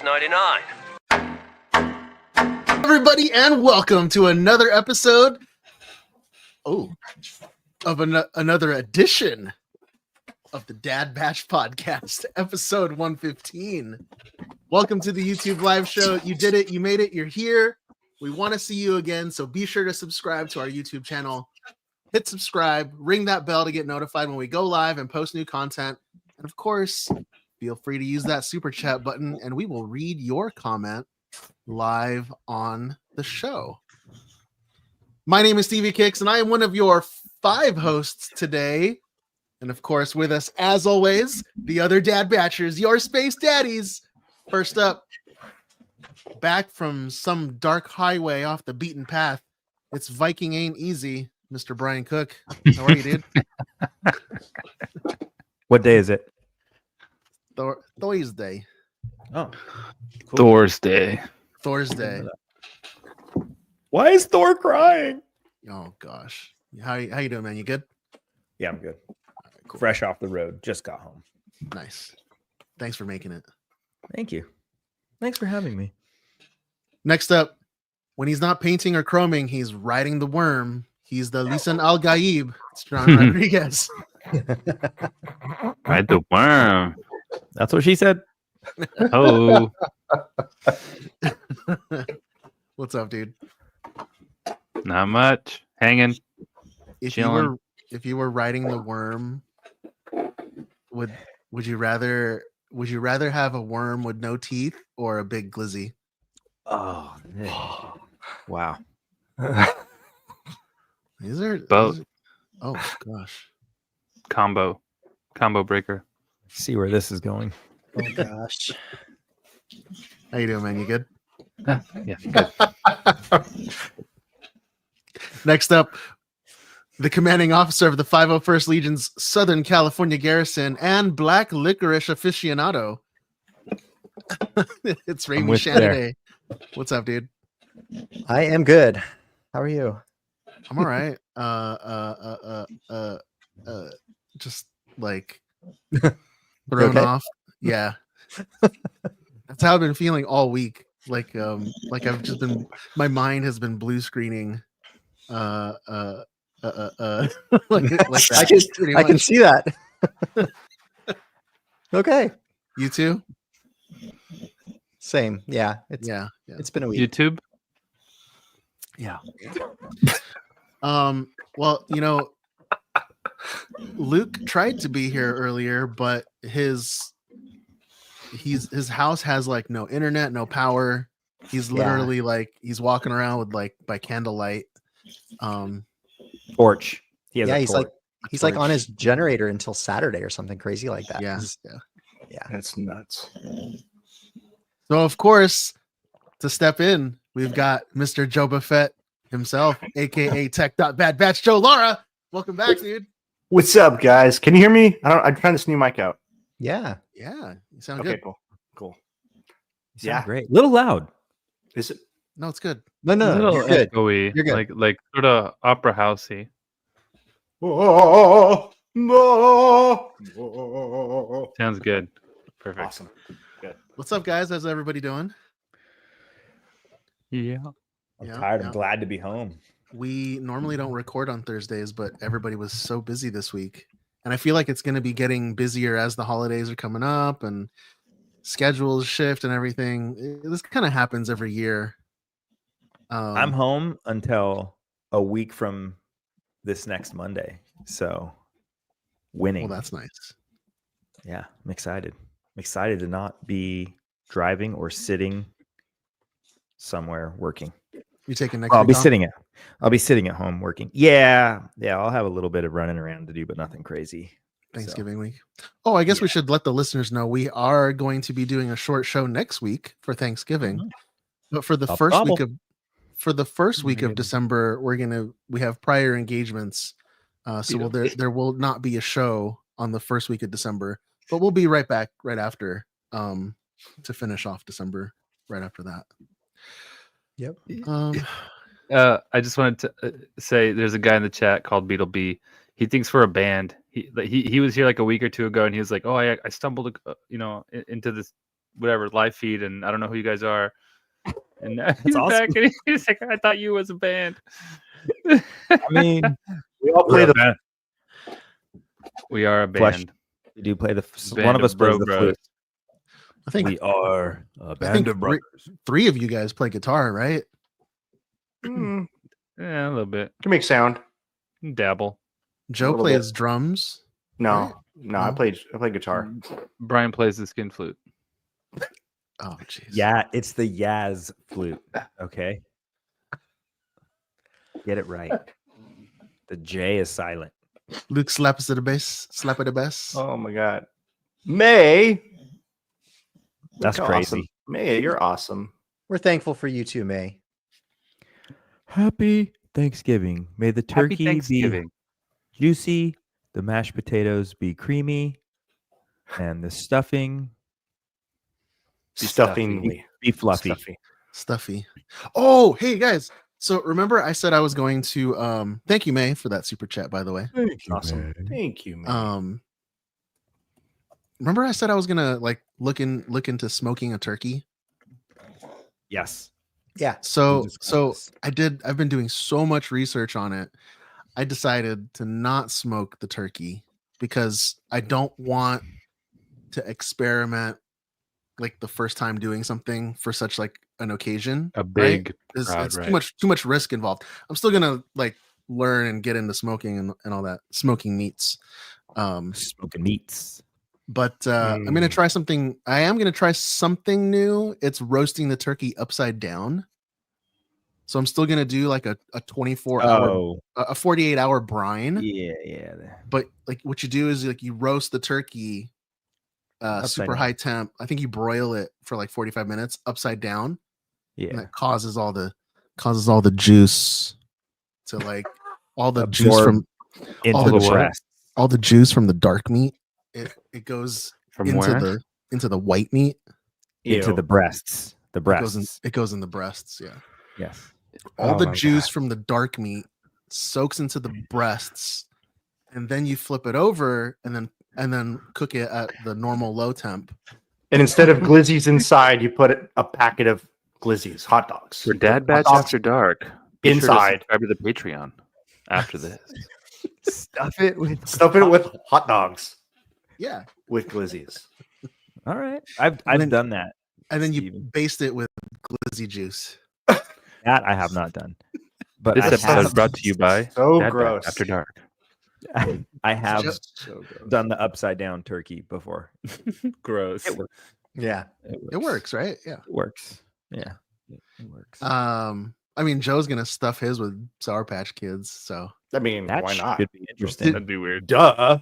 $6.99. Everybody, and welcome to another episode of another edition of the Dad Batch Podcast, episode 115. Welcome to the YouTube live show. You did it. You made it. You're here. We want to see you again, so be sure to subscribe to our YouTube channel. Hit subscribe, ring that bell to get notified when we go live and post new content. And of course, feel free to use that super chat button, and we will read your comment live on the show. My name is Stevie Kicks, and I am one of your 5 hosts today. And of course, with us, as always, the other Dad Batchers, your space daddies. First up, back from some dark highway off the beaten path, it's Viking Ain't Easy, Mr. Brian Cook. How are you, dude? What day is it? Thursday. Oh, cool. Thursday. Why is Thor crying? Oh gosh, how you doing, man? You good? Yeah, I'm good. Right, cool. Fresh off the road, just got home. Nice. Thanks for making it. Thank you. Thanks for having me. Next up, when he's not painting or chroming, he's riding the worm. He's the Lisan Al Gaib. It's John Rodriguez. Ride the worm. That's what she said. Oh. What's up, dude? Not much. Hanging. If chilling. you were riding the worm, would you rather have a worm with no teeth or a big glizzy? Oh, wow. These are both. Oh gosh. Combo breaker. See where this is going. Oh gosh. How you doing, man? You good? Yeah. Good. Next up, the commanding officer of the 501st Legion's Southern California Garrison and Black Licorice aficionado. It's Raimi Shanaday. What's up, dude? I am good. How are you? I'm all right. Just like thrown off. Yeah. That's how I've been feeling all week. Like I've just been, my mind has been blue screening. Like that. I can see that. Okay. You too? Same. Yeah. It's been a week. YouTube. Yeah. Well, Luke tried to be here earlier, but his house has like no internet, no power. He's literally like he's walking around with like by candlelight. Torch. He's like on his generator until Saturday or something crazy like that. Yeah. That's nuts. So of course, to step in, we've got Mr. Joe Buffett himself, aka Tech.Bad Batch Joe Lara. Welcome back, dude. What's up, guys? Can you hear me? I'm trying this new mic out. Yeah. Yeah, you sound Okay, good. cool. Yeah, great. Little loud. Is it? No, it's good. No, you're good. Echoey, You're good. like sort of opera housey. Sounds good. Perfect. Awesome. Good. What's up, guys? How's everybody doing? Yeah. I'm Yeah, tired. yeah. I'm glad to be home. We normally don't record on Thursdays, but everybody was so busy this week. And I feel like it's going to be getting busier as the holidays are coming up and schedules shift and everything. This kind of happens every year. I'm home until a week from this next Monday. So winning. Well, that's nice. Yeah, I'm excited. I'm excited to not be driving or sitting somewhere working. You taking next I'll week be off? sitting at home working. Yeah, I'll have a little bit of running around to do, but nothing crazy. Thanksgiving week. Oh, I guess we should let the listeners know we are going to be doing a short show next week for Thanksgiving. But for the first week of December, we have prior engagements. So there will not be a show on the first week of December, but we'll be right back right after to finish off December right after that. Yep. I just wanted to say there's a guy in the chat called Beetle B. He thinks we're a band. He was here like a week or two ago, and he was like, "Oh, I stumbled, into this whatever live feed, and I don't know who you guys are. And now he's awesome. back, and he's like, I thought you was a band. I mean, We all play the band. We are a Flesh. band. We do play the. Band One of of us plays bro the bros. flute. I think We are a I band think of brothers. three of you guys play guitar, right? can Yeah, a little bit. make sound. Dabble. Joe little plays drums. No, Right? no, I No. played guitar. Brian plays the skin flute. Oh, jeez. Yeah, it's the Yaz flute. Okay, get it right. The J is silent. Luke slaps at the bass. Slap at the bass. Oh my god, May. That's Look how crazy. awesome. May, you're awesome. We're thankful for you too, May. Happy Thanksgiving. May the Happy turkey be Thanksgiving. juicy, the mashed potatoes be creamy, and the stuffing Be Stuffingly. be fluffy. Stuffy. Stuffy. Oh, hey guys. So remember I said I was going to thank you, May, for that super chat, by the way. Thank you, Awesome. man. Thank you, man. Remember I said I was gonna like look into smoking a turkey. Yes. Yeah. So discussed this. I've been doing so much research on it. I decided to not smoke the turkey because I don't want to experiment like the first time doing something for such like an occasion. A right? big It's, crowd, it's right? too much risk involved. I'm still gonna like learn and get into smoking and all that, smoking meats. Smoking meats. But I'm gonna try something. I am gonna try something new. It's roasting the turkey upside down. So I'm still gonna do like a 24-hour, Oh, a 48-hour brine. yeah. But like what you do is like you roast the turkey Upside super down. high temp. I think you broil it for like 45 minutes upside down, and Yeah. that causes all the juice to like all the juice Absorb from Into all the the what? breast. all the juice from the dark meat. It goes From into where? the white meat. Into Ew. the breasts. The breasts. It goes in the breasts. Yeah. Yes. All Oh the my juice God. from the dark meat soaks into the breasts, and then you flip it over and then cook it at the normal low temp. And instead of glizzies inside, you put a packet of glizzies, hot dogs. For You put Dad hot Batch dogs After Dark. Be sure to inside. subscribe to the Patreon after this. Stuff it with Stuff it with hot dogs Yeah. with glizzies. All right. I've then- done that. And then you Steven. baste it with glizzy juice. That I have not done. But This I episode have, is brought to you by So Dad Batch gross. After Dark. I have Just- So gross. done the upside down turkey before. Gross. It works. Yeah. It works, right? Yeah. It works. Yeah. It works. I mean, Joe's gonna stuff his with Sour Patch Kids, so I mean, that why not? should be interesting. That'd be weird. Duh.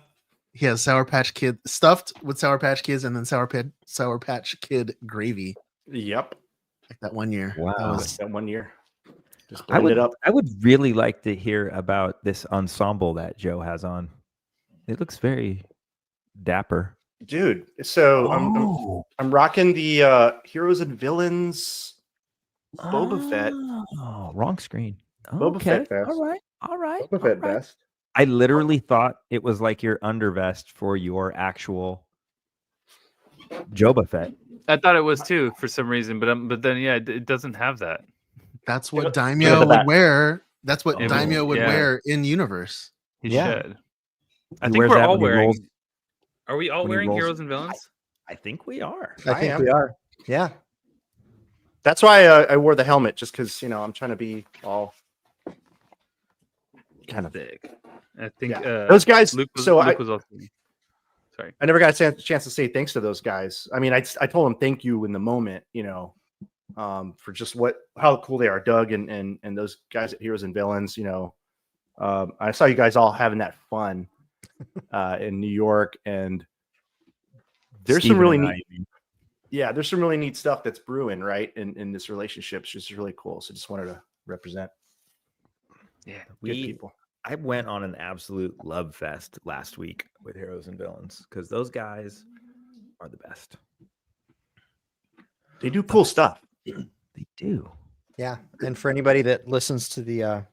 he has Sour Patch Kid stuffed with Sour Patch Kids, and then Sour Patch Kid gravy. Yep. Like that one year. Wow. That was That 1 year. Just I blend it up. would really like to hear about this ensemble that Joe has on. It looks very dapper. Dude, so Oh. I'm rocking the Heroes and Villains Boba Fett. Oh, wrong screen. Boba Okay. Fett vest. All right. All right. Boba Fett all right. vest. I literally thought it was like your undervest for your actual Joba Fett. I thought it was too for some reason, but then yeah, it doesn't have that. that's what Give it Daimyo the would back. wear. That's what Oh, Daimyo would yeah. wear in universe. He Yeah. should. I He think wears we're that all when he wearing. rolls- Are we all when he wearing rolls- Heroes and Villains? I think we are. I I think am. we are. Yeah. That's why I wore the helmet, just because I'm trying to be all kind of. Thick. I think Those guys. Luke was, so Luke was also. Sorry. I never got a chance to say thanks to those guys. I mean, I told them thank you in the moment, for just how cool they are, Doug and those guys at Heroes and Villains. I saw you guys all having that fun in New York, and there's some Steven really and neat. Yeah, there's some really neat stuff that's brewing right in this relationship. It's just really cool. So just wanted to represent Yeah. good people. I went on an absolute love fest last week with Heroes and Villains because those guys are the best. They do cool stuff. They do. Yeah. And for anybody that listens to the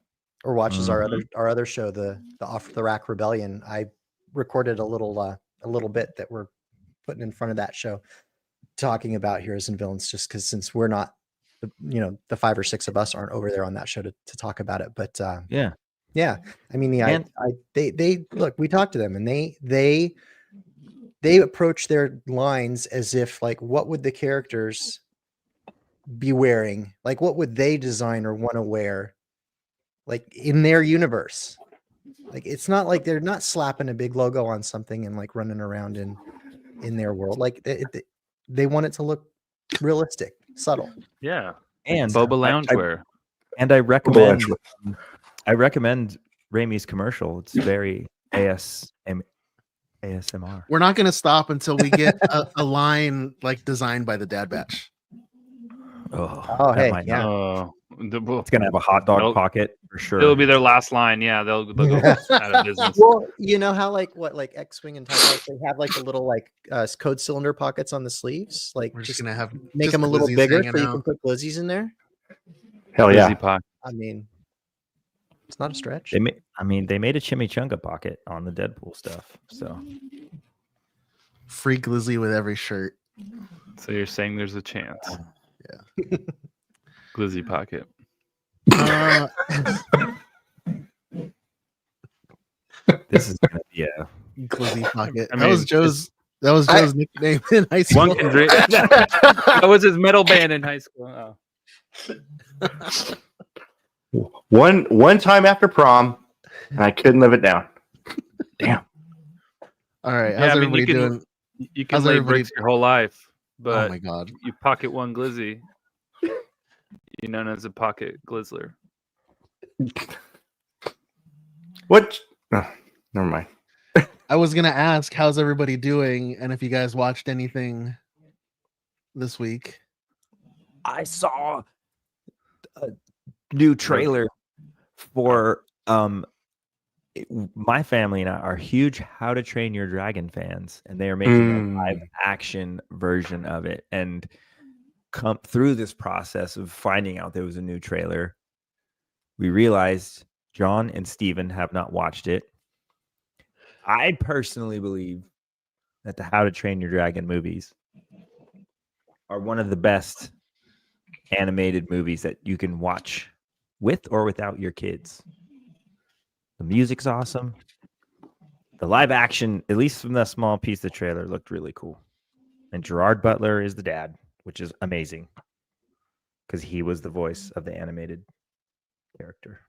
or watches our Mhm. other show, the Off the Rack Rebellion, I recorded a little bit that we're putting in front of that show. talking about heroes and villains just because since we're not, the 5 or 6 of us aren't over there on that show to talk about it. But Yeah. yeah, I mean, And- they look. We talked to them, and they approach their lines as if like, what would the characters be wearing? Like, what would they design or want to wear? Like in their universe. Like it's not like they're not slapping a big logo on something and like running around in their world. Like they want it to look realistic, subtle. Yeah. And Boba I- loungewear. And I recommend Raimi's commercial. It's very ASMR. We're not going to stop until we get a line like designed by the Dad Batch. Oh, that hey, might yeah. not- Oh, It's gonna have a hot dog Nope. pocket for sure. it'll be their last line. Yeah, they'll go out of business. Well, you know how like X-Wing and TIE Fighter, they have like the little like code cylinder pockets on the sleeves. Like We're just just going to have make just them a little Glizzy's bigger hanging so you out. can put glizzies in there. Hell yeah. Glizzy pocket. I mean, it's not a stretch. they made a chimichanga pocket on the Deadpool stuff. So Free Glizzy with every shirt. So you're saying there's a chance? Yeah. Glizzy pocket. this is gonna be a Glizzy pocket. I That was mean, Joe's. That was Joe's nickname in high school. One can dream. That was his metal band in high school. Oh. One time after prom, and I couldn't live it down. Damn. All right. Yeah, How's I mean, everybody you can- doing? You can How's lay everybody- bricks your whole life, Oh but my god. you pocket one glizzy, you're known as a pocket glizzler. What? Oh, never mind. I was gonna ask how's everybody doing, and if you guys watched anything this week. I saw a new trailer for my family and I are huge How to Train Your Dragon fans, and they are making a live action version of it. And come through this process of finding out there was a new trailer, we realized John and Steven have not watched it. I personally believe that the How to Train Your Dragon movies are one of the best animated movies that you can watch with or without your kids. The music's awesome. The live action, at least from that small piece of the trailer, looked really cool. And Gerard Butler is the dad, which is amazing because he was the voice of the animated character.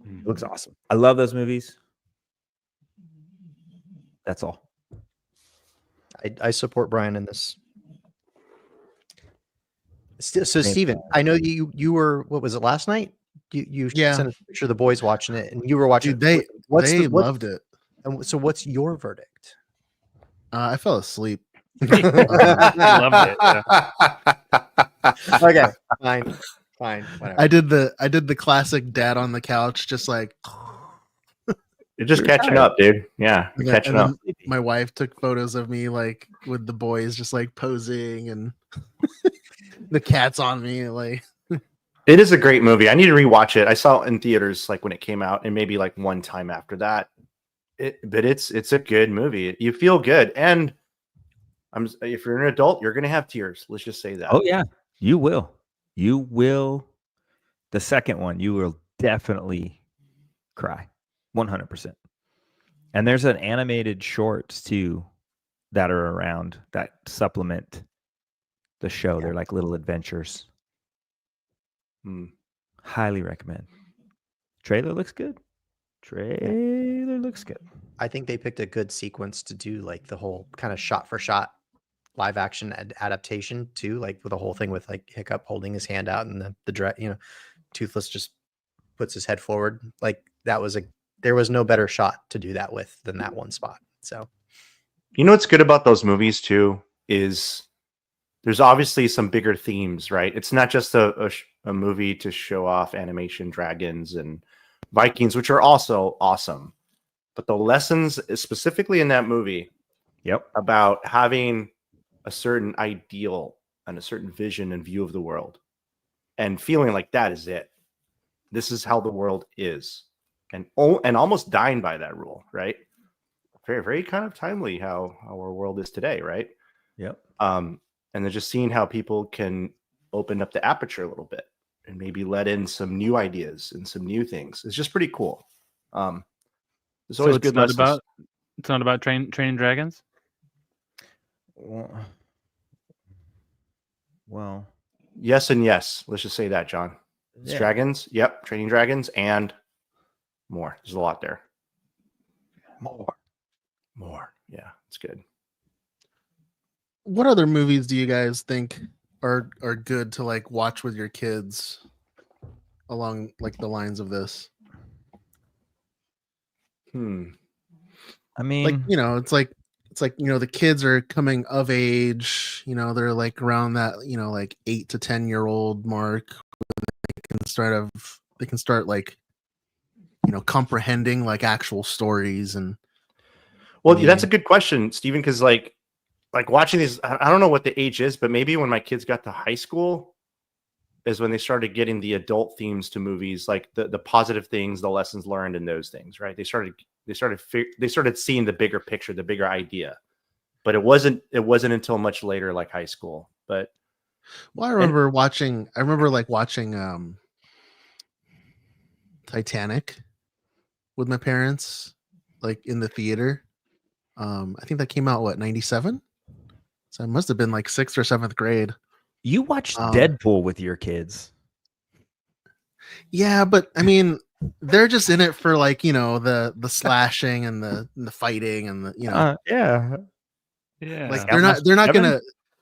It looks awesome. I love those movies. That's all. I support Brian in this. So Same. Steven, I know you were, what was it, last night? You Yeah. sent us a picture of the boys watching it, and you were watching. Dude, they what's loved it. and so what's your verdict? I fell asleep. Loved it. Okay, fine, whatever. I did the classic dad on the couch, just like You're just catching up, dude. Yeah, you're and catching then up. my wife took photos of me like with the boys just like posing and the cat's on me like It is a great movie. I need to rewatch it. I saw it in theaters like when it came out, and maybe like one time after that. But it's a good movie. You feel good, and if you're an adult, you're gonna have tears. Let's just say that. Oh yeah, you will. You will. The second one, you will definitely cry, 100%. And there's an animated shorts too that are around that supplement the show. They're like little adventures. Highly recommend. Trailer looks good. Trailer looks good. I think they picked a good sequence to do like the whole kind of shot for shot live action adaptation too, like with the whole thing with like Hiccup holding his hand out and the Toothless just puts his head forward. Like there was no better shot to do that with than that one spot. So You know what's good about those movies too is there's obviously some bigger themes, right? It's not just a movie to show off animation dragons and Vikings, which are also awesome. But the lessons specifically in that movie about having a certain ideal and a certain vision and view of the world and feeling like that is it. This is how the world is. And almost dying by that rule, right? Very, very kind of timely how our world is today, right? Yep. And then just seeing how people can open up the aperture a little bit and maybe let in some new ideas and some new things. It's just pretty cool. There's So always it's good not lessons. about training dragons. Well, Yes and yes. Let's just say that, John. It's yeah. dragons. Yep, training dragons and more. There's a lot there. More. Yeah, it's good. What other movies do you guys think are good to like watch with your kids along like the lines of this? I mean, Like, you know, it's like you know, the kids are coming of age, you know, they're like around that, you know, like 8 to 10-year-old mark. They can start like, you know, comprehending like actual stories. And Well, that's a good question, Stephen, because like watching these, I don't know what the age is, but maybe when my kids got to high school is when they started getting the adult themes to movies, like the positive things, the lessons learned, and those things, right? They started seeing the bigger picture, the bigger idea. But it wasn't until much later, like high school. But well, I remember watching Titanic with my parents, like in the theater. I think that came out 97. So I must have been like 6th or 7th grade. you watched Deadpool with your kids. Yeah, but I mean, they're just in it for like, you know, the slashing and the fighting and the, you know, Yeah. like How much, they're not Kevin? gonna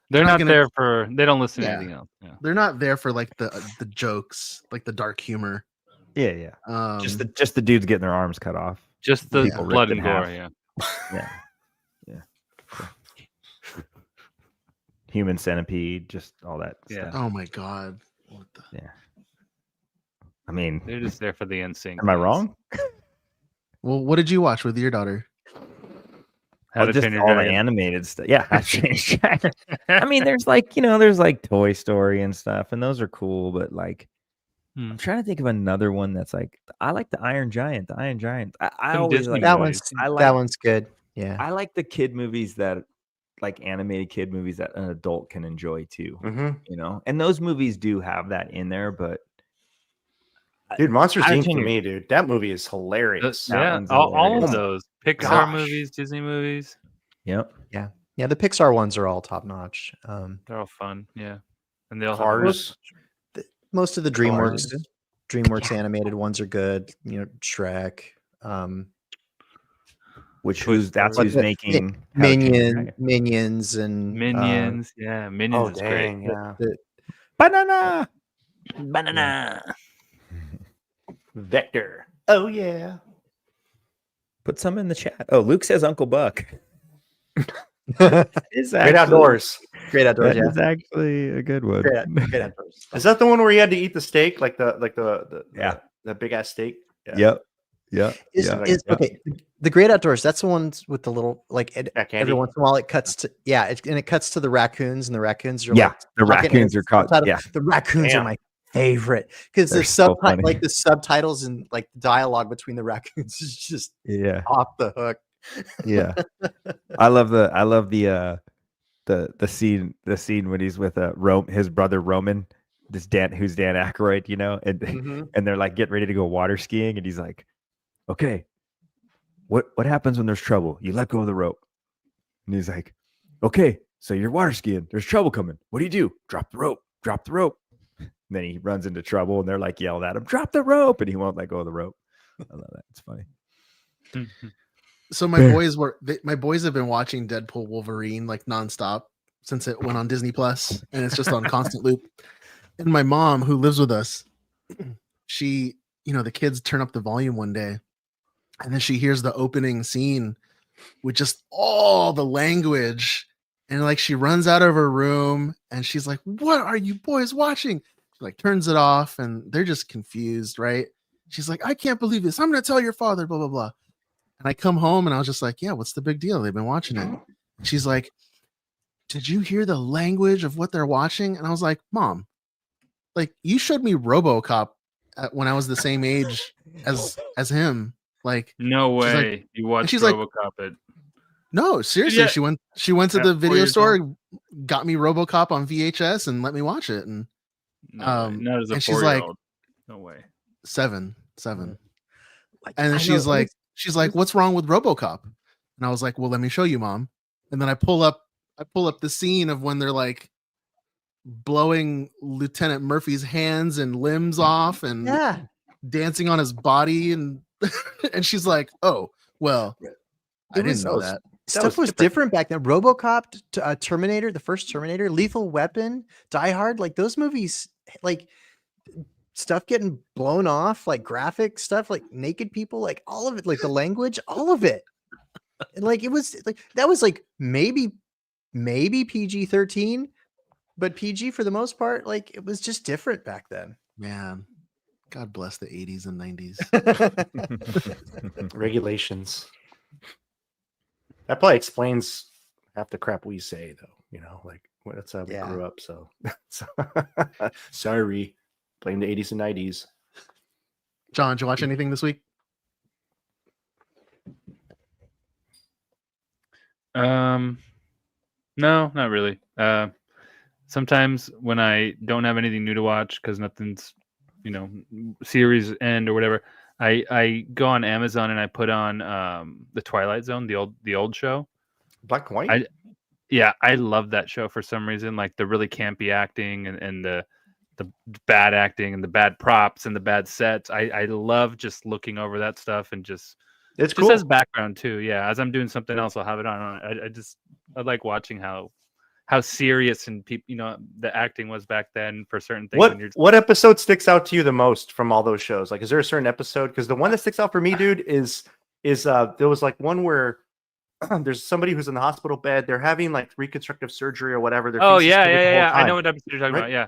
They're not gonna- there for. They don't listen Yeah. to anything else. Yeah. they're not there for like the jokes, like the dark humor. Yeah. Just Just the dudes getting their arms cut off. Just the People blood ripped and in gore. half. Yeah. Yeah. Human centipede, just all that Yeah. stuff. oh my god. What the Yeah. I mean, They're just there for the instinct. am I wrong? Well, what did you watch with your daughter? How to Just Train Your all the Dragon. animated stuff. Yeah, How to Train Your Dragon. I mean, there's like, you know, there's like Toy Story and stuff, and those are cool, but like I'm trying to think of another one that's like I like the Iron Giant. The Iron Giant. I Some always Disney like That movies. one's that one's good. Yeah. I like the kid movies that like animated kid movies that an adult can enjoy too. You know, and those movies do have that in there, but dude, Monsters How to Inc. Train for Your- me, dude, that movie is hilarious. That Yeah, one's all hilarious. of Oh my those Pixar gosh. movies, Disney movies, Yep. Yeah, the Pixar ones are all top notch. they're all fun. Yeah, and they all Cars. Most of the Cars. DreamWorks animated ones are good. You know, Shrek, Who's Story. making How to Train Your Dragon. Minions, and Minions. Yeah, Minions is great. Yeah. Banana. Vector. Oh yeah. Put some in the chat. Oh, Luke says Uncle Buck. Is Great outdoors. Great outdoors. That Yeah, is actually a good one. great outdoors. Is that the one where he had to eat the steak, like the Yeah. the big ass steak? Yep. Yep. Is, Yep. is okay. The Great Outdoors. That's the ones with the little like That candy? every once in a while it cuts to and it cuts to the raccoons, and the raccoons are Yeah, like the talking, and raccoons are it's caught. subtitled- Yeah. the raccoons Damn. are my favorite because the They're so funny. like the subtitles and like the dialogue between the raccoons is just Yeah. off the hook. Yeah. I love the scene when he's with his brother Roman, who's Dan Aykroyd, you know, and and they're like getting ready to go water skiing, and he's like, okay, what happens when there's trouble? You let go of the rope. And he's like, okay, so you're water skiing, there's trouble coming. What do? Drop the rope. And then he runs into trouble, and they're like yelling at him, drop the rope, and he won't let go of the rope. I love that. It's funny. So my boys have been watching Deadpool Wolverine like nonstop since it went on Disney Plus, and it's just on constant loop. And my mom, who lives with us, she, you know, the kids turn up the volume one day, and then she hears the opening scene with just all the language, and like she runs out of her room, and she's like, "What are you boys watching?" She like turns it off, and they're just confused, right? She's like, "I can't believe this. I'm gonna tell your father." Blah blah blah. And I come home and I was just like, yeah, what's the big deal? They've been watching it. She's like, did you hear the language of what they're watching? And I was like, Mom, like you showed me RoboCop when I was the same age as him. Like, No she's way. like- You watched she's like- RoboCop it. no, seriously. Yeah. She went to At the 4 video years store, got me RoboCop on VHS and let me watch it. And No, way. Not as a and she's like, 4-year-old. No way. seven. Like, And then I know, she's like, what's wrong with RoboCop? And I was like, well, let me show you, Mom. And then I pull up the scene of when they're like blowing Lieutenant Murphy's hands and limbs off and yeah. dancing on his body, and and she's like, oh, well, I didn't know that. Stuff was different back then. RoboCop, Terminator, the first Terminator, Lethal Weapon, Die Hard, like those movies, like stuff getting blown off, like graphic stuff, like naked people, like all of it, like the language, all of it. And like it was like that was like maybe PG-13, but PG for the most part. Like it was just different back then. Man, God bless the 80s and 90s. Regulations. That probably explains half the crap we say, though. You know, like that's how we grew up. So, sorry, blame the 80s and 90s. John, did you watch anything this week? No, not really. Sometimes when I don't have anything new to watch because nothing's, series end or whatever, I go on Amazon and I put on the Twilight Zone, the old show. Black and White. I love that show for some reason. Like the really campy acting and the bad acting and the bad props and the bad sets. I love just looking over that stuff and just. It's just cool. as background too. Yeah, as I'm doing something else, I'll have it on. I like watching how serious and people, the acting was back then for certain things. What episode sticks out to you the most from all those shows? Like, is there a certain episode? Because the one that sticks out for me, dude, is there was like one where there's somebody who's in the hospital bed. They're having like reconstructive surgery or whatever. Yeah. I know what episode you're talking about. Yeah.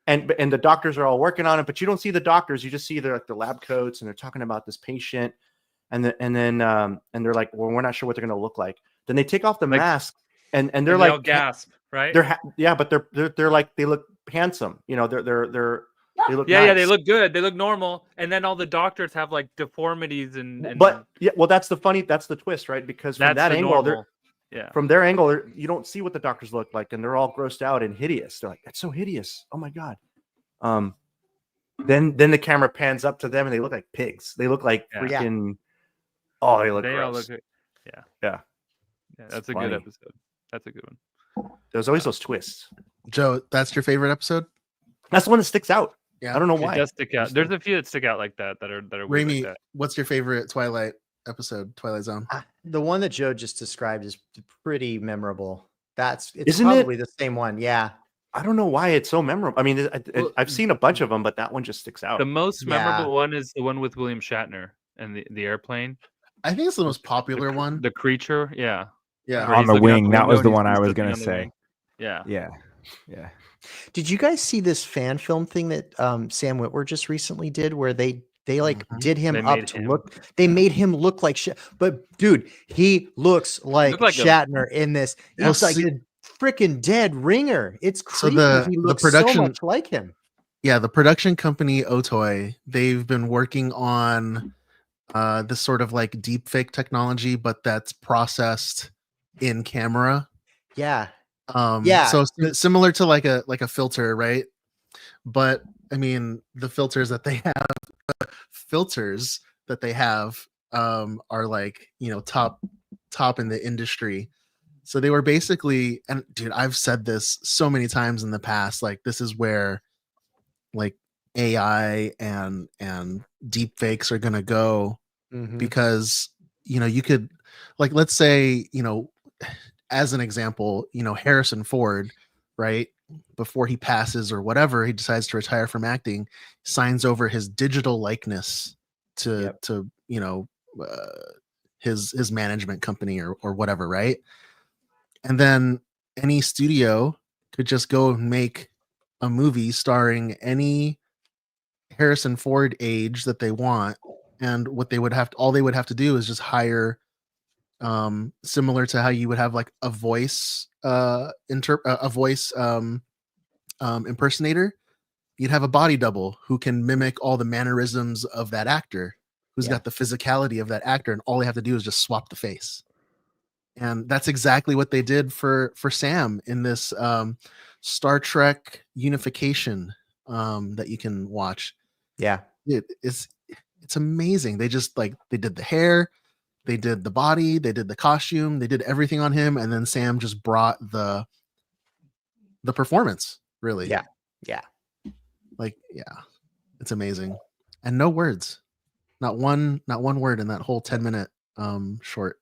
And the doctors are all working on it, but you don't see the doctors. You just see the lab coats, and they're talking about this patient. And then they're like, well, we're not sure what they're going to look like. Then they take off the mask and they're like, all gasp, right? But they're like, they look handsome. They look nice. nice. They look good. They look normal. And then all the doctors have like deformities and that's the twist, right? Because from that angle, from their angle, you don't see what the doctors look like, and they're all grossed out and hideous. They're like, that's so hideous. Oh my God. Then the camera pans up to them and they look like pigs. They look like freaking. Oh, they look gross. All look good. Yeah. That's a good episode. That's a good one. There's always those twists. Joe, that's your favorite episode? That's the one that sticks out. Yeah, I don't know why. It does stick out. There's a few that stick out like that that are weird Raimi, like that. what's your favorite Twilight episode? Twilight Zone. The one that Joe just described is pretty memorable. Isn't probably the same one. Yeah. I don't know why it's so memorable. I mean, I've seen a bunch of them, but that one just sticks out. The most memorable one is the one with William Shatner and the airplane. I think it's the most popular one. The creature, yeah. On the wing. That was the one I was gonna say. Yeah. Did you guys see this fan film thing that Sam Witwer just recently did, where they like did him They made him look like shit. But dude, he looks like Shatner in this. He looks like a freaking dead ringer. It's creepy. He looks so much like him. Yeah, the production company Otoy, they've been working on this sort of like deep fake technology, but that's processed in camera. Yeah. So similar to like a filter, right? But I mean, the filters that they have are like, top in the industry. So they were basically, and dude, I've said this so many times in the past, like this is where like AI and deep fakes are going to go, because, you could, like, let's say, as an example, Harrison Ford, right? Before he passes or whatever, he decides to retire from acting, signs over his digital likeness to his management company or whatever, right? And then any studio could just go and make a movie starring any Harrison Ford age that they want, and what they would have to do is just hire, similar to how you would have like a voice impersonator. You'd have a body double who can mimic all the mannerisms of that actor, who's got the physicality of that actor, and all they have to do is just swap the face. And that's exactly what they did for Sam in this Star Trek Unification that you can watch. Yeah. It's amazing. They just like they did the hair, they did the body, they did the costume, they did everything on him, and then Sam just brought the performance, really. Yeah. Yeah. Like, yeah, it's amazing. And no words. Not one word in that whole 10-minute short.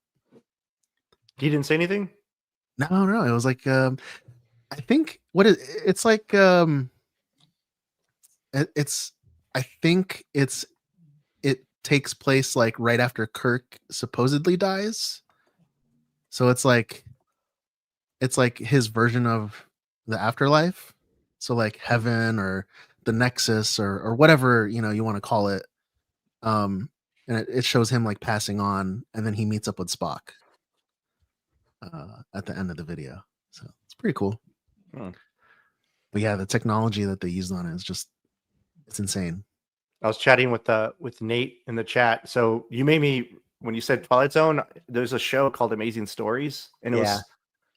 He didn't say anything? No. It was like I think it's like it's I think it takes place like right after Kirk supposedly dies. So it's like his version of the afterlife. So like heaven or the Nexus or whatever, you want to call it. And it shows him like passing on, and then he meets up with Spock at the end of the video. So it's pretty cool. Hmm. But yeah, the technology that they used on it is just, it's insane. I was chatting with Nate in the chat. So you made me, when you said Twilight Zone, there's a show called Amazing Stories, and it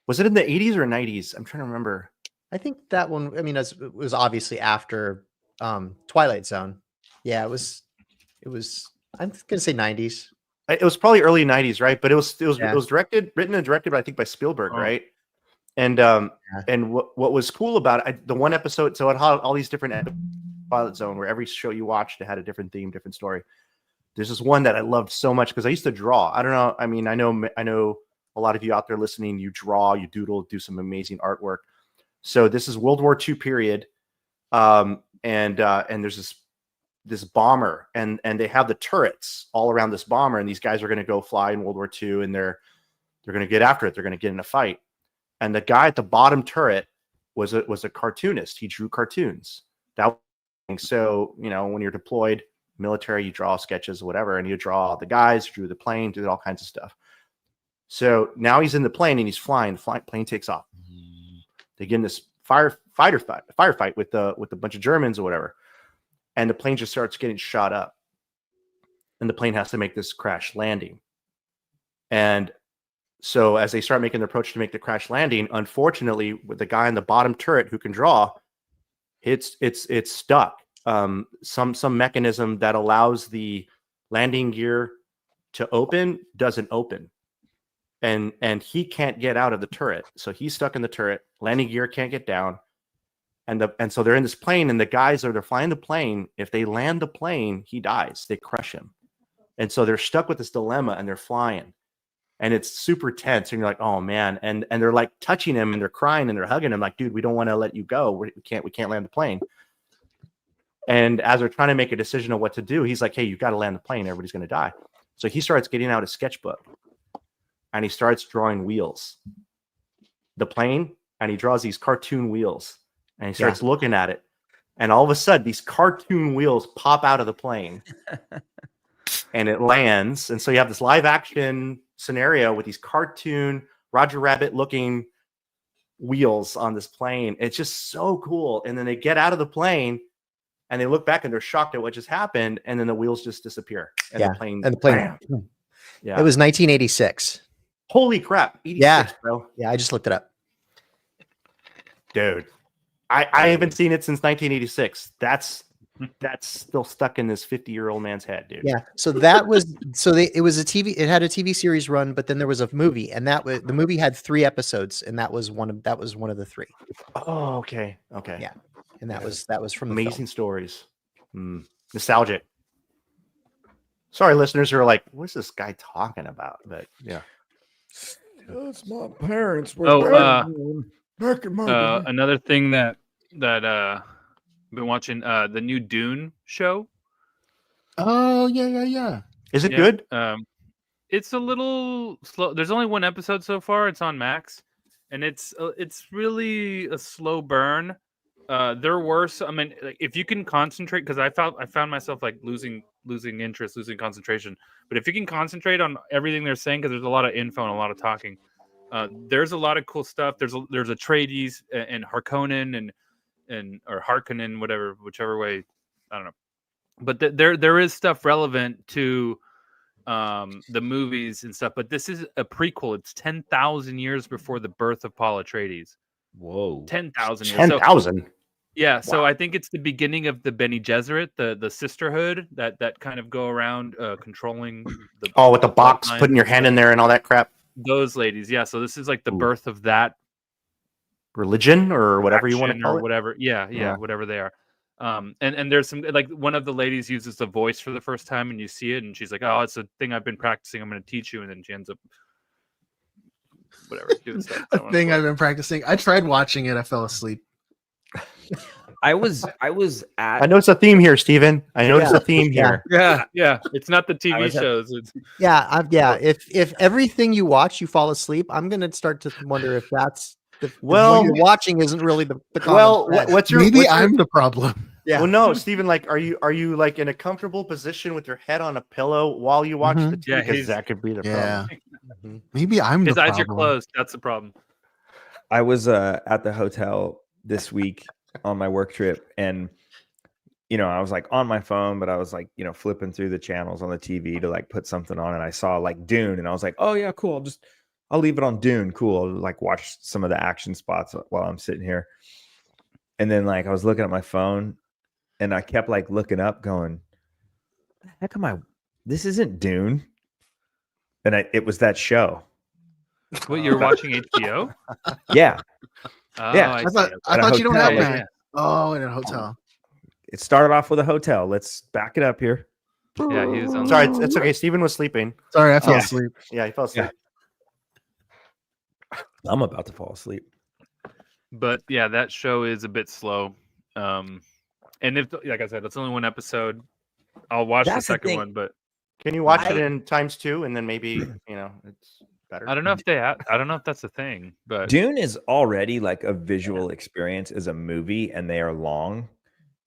was it in the 80s or 90s? I'm trying to remember. I think that one, I mean, it was obviously after Twilight Zone. Yeah, it was I'm gonna say 90s. It was probably early 90s, right? But it was Yeah. written and directed, I think, by Spielberg, Oh. right? And and what was cool about it, the one episode, so it had all these different Twilight Zone, where every show you watched, it had a different theme, different story. There's this one that I loved so much because I used to draw. I don't know. I mean, I know a lot of you out there listening, you draw, you doodle, do some amazing artwork. So this is World War II period. And there's this bomber, and they have the turrets all around this bomber, and these guys are going to go fly in World War II, and they're going to get after it. They're going to get in a fight. And the guy at the bottom turret was a cartoonist. He drew cartoons. So, when you're deployed, military, you draw sketches or whatever, and you draw the guys, drew the plane, did all kinds of stuff. So now he's in the plane and he's flying. The plane takes off. They get in this firefight with a bunch of Germans or whatever, and the plane just starts getting shot up, and the plane has to make this crash landing. And so as they start making the approach to make the crash landing, unfortunately, with the guy in the bottom turret who can draw, it's stuck. Some mechanism that allows the landing gear to open doesn't open, and he can't get out of the turret, so he's stuck in the turret. Landing gear can't get down, and so they're in this plane, and the guys they're flying the plane. If they land the plane, he dies. They crush him, and so they're stuck with this dilemma, and they're flying. And it's super tense, and you're like, oh man, and they're like touching him, and they're crying, and they're hugging him, like, dude, we don't want to let you go. We can't land the plane. And as they're trying to make a decision of what to do, he's like, hey, you got to land the plane. Everybody's going to die. So he starts getting out a sketchbook, and he starts drawing wheels, the plane, and he draws these cartoon wheels, and he starts looking at it, and all of a sudden, these cartoon wheels pop out of the plane, and it lands, and so you have this live action scenario with these cartoon Roger Rabbit looking wheels on this plane. It's just so cool. And then they get out of the plane and they look back and they're shocked at what just happened, and then the wheels just disappear. And the plane bam. Yeah, it was 1986. Holy crap. 86, bro. Yeah, I just looked it up. Dude, I haven't seen it since 1986. That's still stuck in this 50-year-old man's head, dude. Yeah. So that was it was a TV. It had a TV series run, but then there was a movie, and the movie had 3 episodes, and that was one of the 3. Oh, okay. Yeah, and that was from the Amazing film. Stories. Nostalgic. Sorry, listeners who are like, "What's this guy talking about?" But yeah, that's my parents. Back in my another thing that been watching the new Dune show. Oh yeah. Is it good? It's a little slow. There's only 1 episode so far. It's on Max, and it's really a slow burn. There were some, I mean, like, if you can concentrate, because I found myself like losing interest, losing concentration. But if you can concentrate on everything they're saying, because there's a lot of info and a lot of talking, there's a lot of cool stuff. There's Atreides and Harkonnen or Harkonnen, whichever way, I don't know. But there is stuff relevant to the movies and stuff, but this is a prequel. It's 10,000 years before the birth of Paul Atreides. Whoa. 10,000 years. 10,000. Yeah, so I think it's the beginning of the Bene Gesserit, the sisterhood that kind of go around controlling the with the box, bloodline. putting your hand in there and all that crap. Those ladies, yeah. So this is like the Ooh. birth of that Religion or whatever you want to action call or it. whatever. Yeah, Yeah. whatever they are. And there's some like one of the ladies uses the voice for the first time, and you see it, and she's like, "Oh, it's a thing I've been practicing. I'm going to teach you," and then she ends up whatever doing stuff. A thing I've been practicing. I tried watching it. I fell asleep. I was I at noticed a theme here, Steven. I noticed a theme Yeah. here. Yeah. It's not the I TV was at- shows. It's Yeah. If everything you watch you fall asleep, I'm gonna start to wonder if that's Well- what you're watching isn't really the common Well, thread. what's your Maybe what's your- I'm the problem. Yeah. Well, no, Steven, like, are you like in a comfortable position with your head on a pillow while you watch the TV? Yeah, Because he's- that could be the Yeah. problem. Maybe I'm the his eyes problem. are closed. That's the problem. I was at the hotel this week on my work trip, and I was like on my phone, but I was like flipping through the channels on the TV to like put something on, and I saw like Dune, and I was like, oh yeah, cool. I'll leave it on Dune. Cool. I'll, like watch some of the action spots while I'm sitting here, and then like I was looking at my phone, and I kept like looking up, going, "The heck am I? This isn't Dune." And it was that show. What, you're watching HBO? Yeah, Oh, Yeah. I I thought see. I At a thought you don't hotel, have like- Mac. Oh, in a hotel. it started off with a hotel. Let's back it up here. Yeah, he was on. Sorry, it's okay. Steven was sleeping. Sorry, I fell Yeah. asleep. Yeah, he fell asleep. I'm about to fall asleep. But yeah, that show is a bit slow. And if, like I said, it's only one episode. I'll watch That's the the second thing. one, but Can you watch I- it in ×2 and then maybe it's better? I don't know if I don't know if that's a thing. But Dune is already like a visual experience as a movie, and they are long.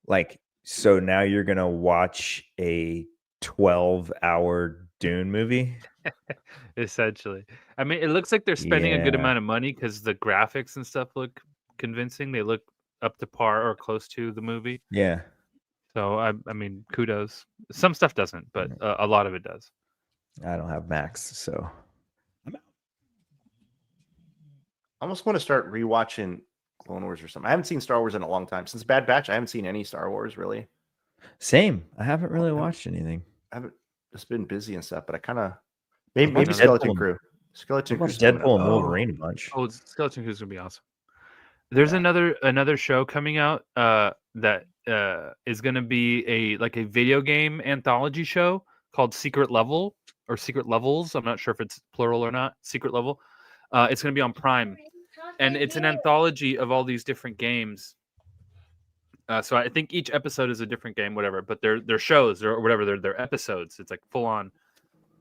Like, so now you're gonna watch a 12-hour Dune movie. essentially, I mean, it looks like they're spending a good Yeah. amount of money because the graphics and stuff look convincing. They look up to par or close to the movie. Yeah. So I mean, kudos. Some stuff doesn't, but a lot of it does. I don't have Max, so I almost want to start rewatching Clone Wars or something. I haven't seen Star Wars in a long time. Since Bad Batch, I haven't seen any Star Wars really. same. I haven't really watched anything. I haven't just been busy and stuff, but I kind of maybe watched Skeleton Deadpool. Crew. Skeleton I Crew. watched Deadpool and Wolverine a bunch. Oh, Skeleton Crew's gonna be awesome. There's Yeah. another show coming out that is gonna be a video game anthology show called Secret Level or Secret Levels. I'm not sure if it's plural or not. Secret Level. It's gonna be on Prime, and it's an anthology of all these different games. So I think each episode is a different game, whatever. But they're shows or whatever. They're episodes. It's like full on.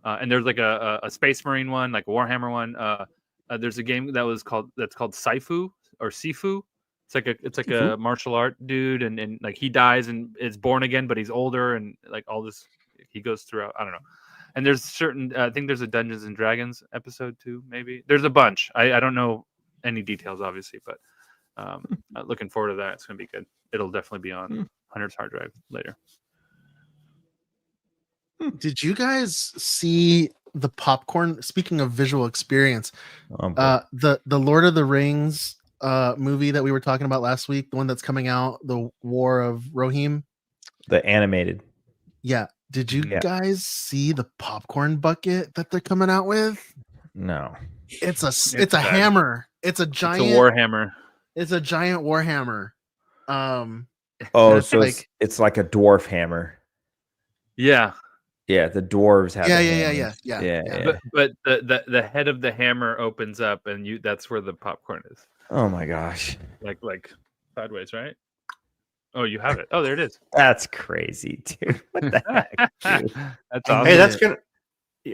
And there's like a Space Marine one, like a Warhammer one. There's a game that's called Sifu or Sifu. It's like a martial art dude, and like he dies and is born again, but he's older, and like all this he goes throughout. I don't know. And there's certain. I think there's a Dungeons and Dragons episode too. Maybe there's a bunch. I don't know any details, obviously, but looking forward to that. It's gonna be good. It'll definitely be on Hunter's hard drive later. Did you guys see the popcorn? Speaking of visual experience, the Lord of the Rings movie that we were talking about last week, the one that's coming out, the War of Rohirrim. The animated. Yeah. Did you Yeah. guys see the popcorn bucket that they're coming out with? No. It's a bad. hammer. It's a It's giant. a Warhammer. It's a giant warhammer. Oh, It's so like- it's like a dwarf hammer. Yeah. Yeah, the dwarves have. Yeah, the yeah, hammers. yeah. But the head of the hammer opens up, and that's where the popcorn is, Oh my gosh, like sideways, right? Oh, you have it. Oh, there it is. that's crazy, dude. What the heck? Dude? That's I awesome. Hey, Yeah. that's gonna.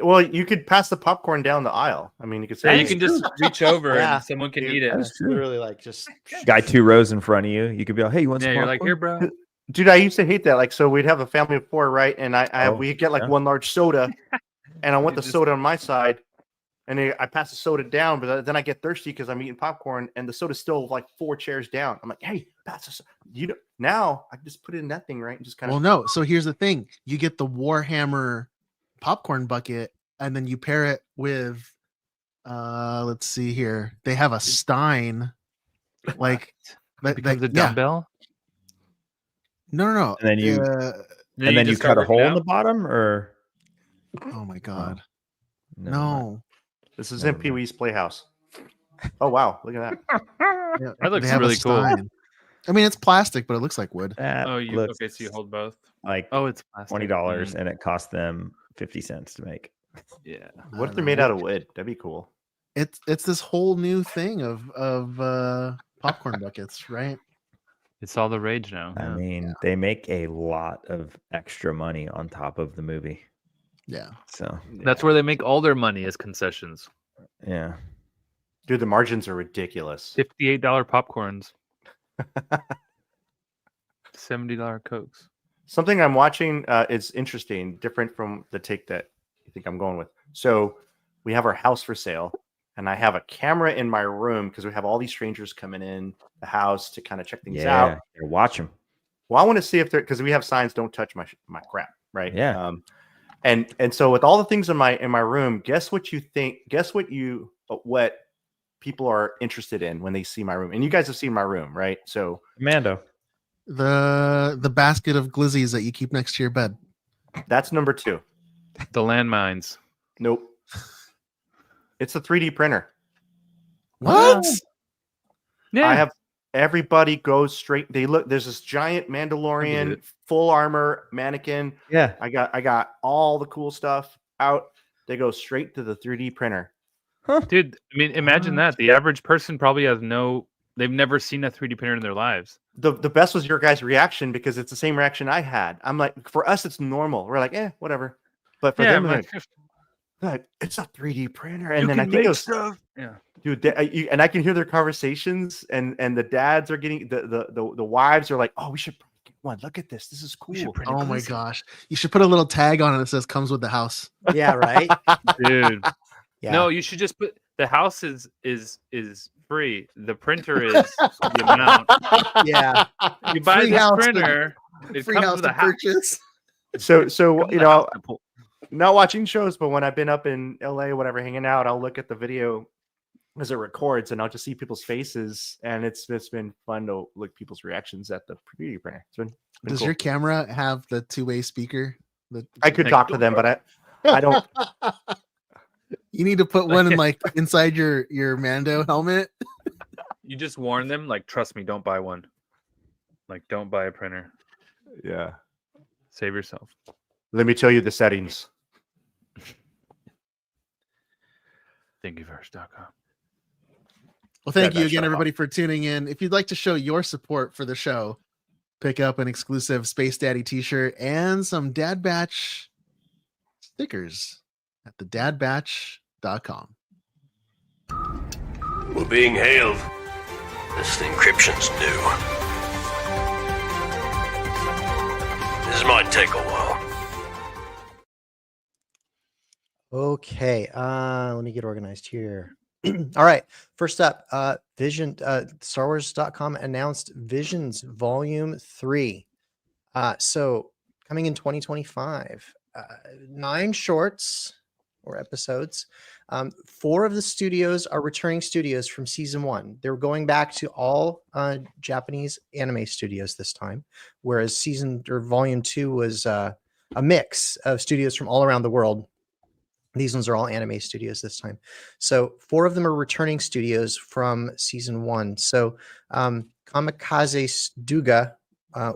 Well, you could pass the popcorn down the aisle. I mean, you could say Yeah, you can just reach over Yeah. and someone can Dude, eat it. That's true. Literally like just Guy 2 rows in front of you. You could be like, "Hey, you want Yeah, some you're like, popcorn?" here, bro. Dude, I used to hate that. Like, so we'd have a family of 4, right? And Oh, we get like yeah. one large soda, and I want You the just- soda on my side, and I pass the soda down, but then I get thirsty because I'm eating popcorn, and the soda's still like 4 chairs down. I'm like, hey, pass this. Now I can just put it in that thing, right? And just kind Well, of. no. So here's the thing: you get the Warhammer popcorn bucket, and then you pair it with let's see here. They have a Stein, like It becomes a yeah. dumbbell. No. And then you Then and then you just start cut a working hole in out? the bottom, or Oh my god. never mind. No. This is Never in mind. Pee Wee's Playhouse. Oh wow, look at that. Yeah, That looks they have a really cool. Stein. I mean, it's plastic, but it looks like wood. That Oh, you looks okay? So you hold both. like Oh, it's plastic. $20, and it cost them 50 cents to make. Yeah. What I if they're don't made know. out of wood? That'd be cool. It's this whole new thing of popcorn buckets, right? It's all the rage now. I yeah. mean, they make a lot of extra money on top of the movie. Yeah. So That's where they make all their money as concessions. yeah. Dude, the margins are ridiculous. $58 popcorns. $70 Cokes. Something I'm watching is interesting, different from the take that you think I'm going with. So we have our house for sale, and I have a camera in my room because we have all these strangers coming in the house to kind of check things out. Yeah. Watch them. Well, I want to see if they're, because we have signs, don't touch my crap, right? Yeah. And so with all the things in my room, guess what people are interested in when they see my room. And you guys have seen my room, right? So Mando. The basket of glizzies that you keep next to your bed. that's number 2. The landmines. Nope. It's a 3D printer. What? Yeah. I have everybody goes straight. They look, there's this giant I believe Mandalorian it. full armor mannequin. Yeah. I got all the cool stuff out. They go straight to the 3D printer. Dude, I mean, imagine that. The average person probably has they've never seen a 3D printer in their lives. The best was your guys' reaction because it's the same reaction I had. I'm like, for us, it's normal. We're like, whatever. But for them, I'm like, it's a 3D printer. And you then can I think make it was, stuff. Yeah. dude, and I can hear their conversations, and the dads are getting the wives are like, oh, we should get one. Look at this. This is We should cool. print a Oh my Glizzy. gosh. You should put a little tag on it that says comes with the house. Yeah, right. Dude. Yeah. No, you should just put the house is free. The printer is the amount. Yeah. You buy Free this house to- printer, it Free comes house with to a house. purchase. So Comes you with a know, house to pull. not watching shows, but when I've been up in LA or whatever, hanging out, I'll look at the video as it records, and I'll just see people's faces, and it's been fun to look at people's reactions at the 3D printer. It's been Does cool. your camera have the two-way speaker? I could Like, talk to them, but I don't. You need to put one in like inside your Mando helmet. You just warn them, like, trust me, don't buy one. Like, don't buy a printer. Yeah. Save yourself. Let me tell you the settings. Thingiverse.com. Well, thank Yeah, you that's again, right. everybody, for tuning in. If you'd like to show your support for the show, pick up an exclusive Space Daddy t-shirt and some Dad Batch stickers at thedadbatch.com. We're being hailed. This encryption's new. This might take a while. Okay. Let me get organized here. All right. First up, Vision, StarWars.com announced Visions Volume 3. So coming in 2025, 9 shorts or episodes. 4 of the studios are returning studios from season 1. They're going back to all Japanese anime studios this time, whereas volume 2 was a mix of studios from all around the world. These ones are all anime studios this time. So 4 of them are returning studios from season 1. So Kamikaze Duga,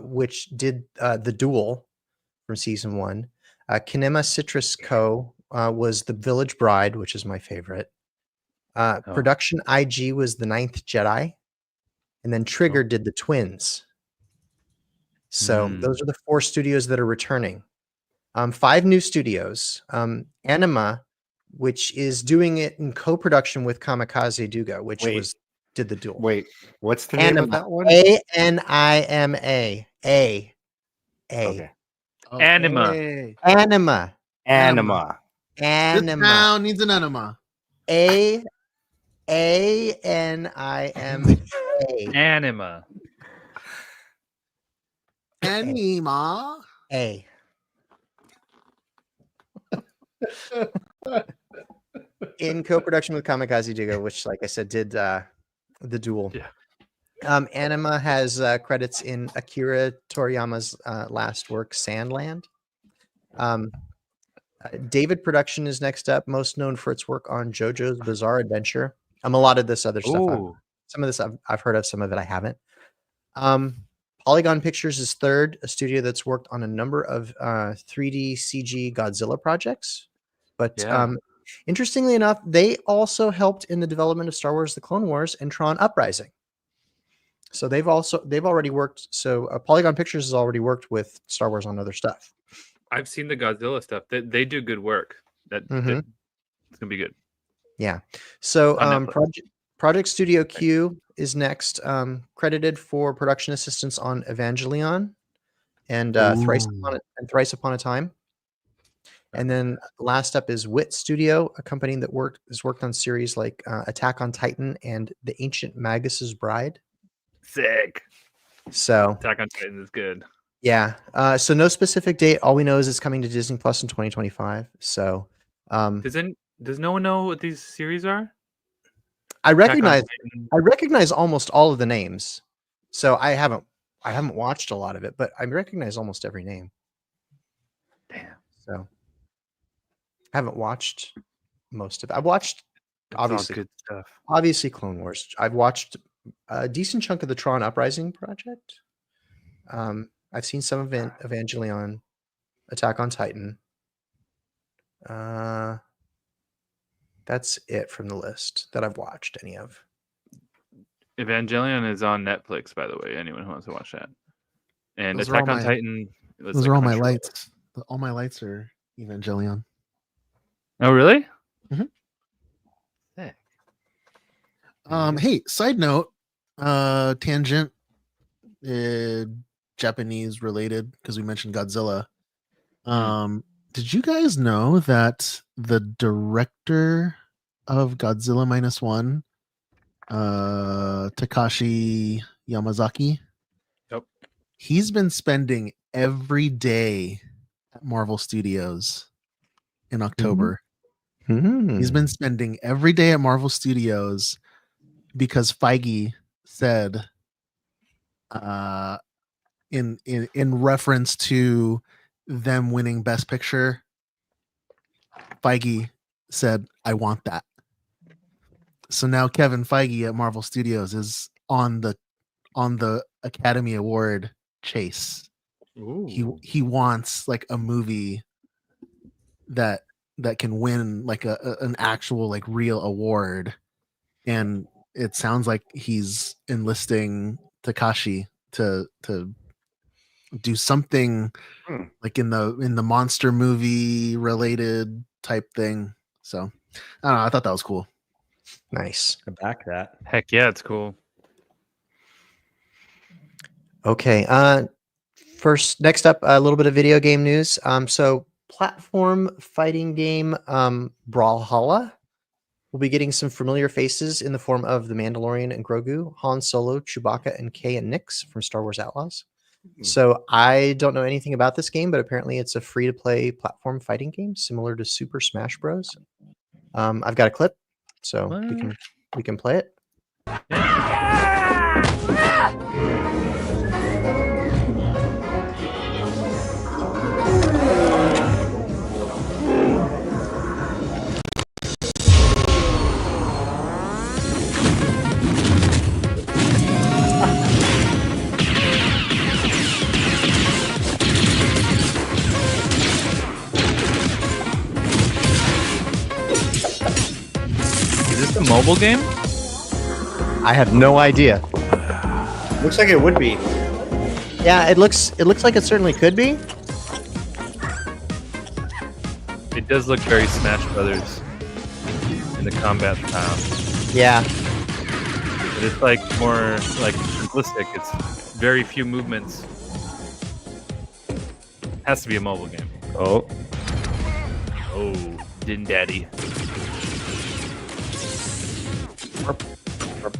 which did The Duel from season 1. Kinema Citrus Co. Was The Village Bride, which is my favorite. Production IG was The Ninth Jedi. And then Trigger did The Twins. So those are the 4 studios that are returning. 5 new studios. Anima, which is doing it in co-production with Kamikaze Duga, which did The Duel. Wait, what's the name of Anima. that one? ANIMA. Okay. Anima. Hey. Anima. Anima. This Anima. town needs an enema. ANIMA. Anima. Anima. A. in co-production with Kamikaze Digo, which, like I said, did the Duel. Yeah. Anima has credits in Akira Toriyama's last work, Sandland. David Production is next up, most known for its work on JoJo's Bizarre Adventure. A lot of this other stuff. Ooh. Some of this I've heard of, some of it I haven't. Polygon Pictures is third, a studio that's worked on a number of 3D CG Godzilla projects. But Yeah. interestingly enough, they also helped in the development of Star Wars: The Clone Wars and Tron Uprising. So they've already worked. So Polygon Pictures has already worked with Star Wars on other stuff. I've seen the Godzilla stuff. They do good work. That it's gonna be good. Yeah. So On Netflix. Project Studio Q is next, credited for production assistance on Evangelion and Thrice Upon a Time. And then last up is Wit Studio, a company that has worked on series like Attack on Titan and The Ancient Magus's Bride. Sick. So Attack on Titan is good. yeah. So no specific date. All we know is it's coming to Disney Plus in 2025. So does no one know what these series are? I Attack on recognize almost all of the names. So I haven't watched a lot of it, but I recognize almost every name. Damn. So I haven't watched most of it. I've watched It's all obviously good stuff. obviously Clone Wars. I've watched a decent chunk of the Tron Uprising project. I've seen some of Evangelion, Attack on Titan. That's it from the list that I've watched any of. Evangelion is on Netflix, by the way. Anyone who wants to watch that. And Those are Attack all on my- Titan. Those are all my lights. All my lights are Evangelion. Oh, really? Mhm. Sick. Hey, side note, tangent, Japanese related because we mentioned Godzilla. Did you guys know that the director of Godzilla -1, Takashi Yamazaki, Yep. he's been spending every day at Marvel Studios in October. He's been spending every day at Marvel Studios because Feige said, in reference to them winning Best Picture, Feige said, "I want that." So now Kevin Feige at Marvel Studios is on the Academy Award chase. Ooh. He wants like a movie that can win like an actual like real award, and it sounds like he's enlisting Takashi to do something like in the monster movie related type thing. So I don't know, I thought that was cool. Nice. I back that. Heck yeah, it's cool. Okay. Next up, a little bit of video game news. So platform fighting game Brawlhalla will be getting some familiar faces in the form of the Mandalorian and Grogu, Han Solo, Chewbacca, and Kay and Nix from Star Wars Outlaws. So I don't know anything about this game, but apparently it's a free-to-play platform fighting game similar to Super Smash Bros. I've got a clip, so we can play it. Is this a mobile game? I have no idea. Looks like it would be. Yeah, it looks like it certainly could be. It does look very Smash Brothers in the combat style. Yeah. But it's like more like simplistic. It's very few movements. Has to be a mobile game. Oh, Din Daddy.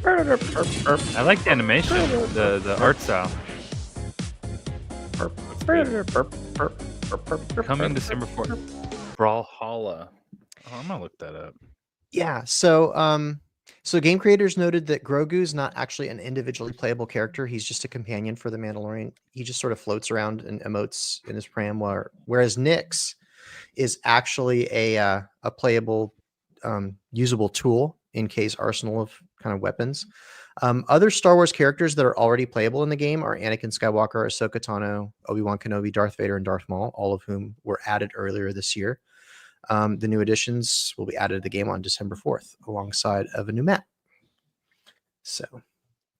I like the animation, the art style. Coming December 4th. Brawlhalla. Oh, I'm gonna look that up. Yeah. So game creators noted that Grogu's not actually an individually playable character. He's just a companion for the Mandalorian. He just sort of floats around and emotes in his pram, whereas Nyx is actually a playable, usable tool in K's arsenal of kind of weapons. Other Star Wars characters that are already playable in the game are Anakin Skywalker, Ahsoka Tano, Obi-Wan Kenobi, Darth Vader, and Darth Maul, all of whom were added earlier this year. The new additions will be added to the game on December 4th, alongside of a new map. So,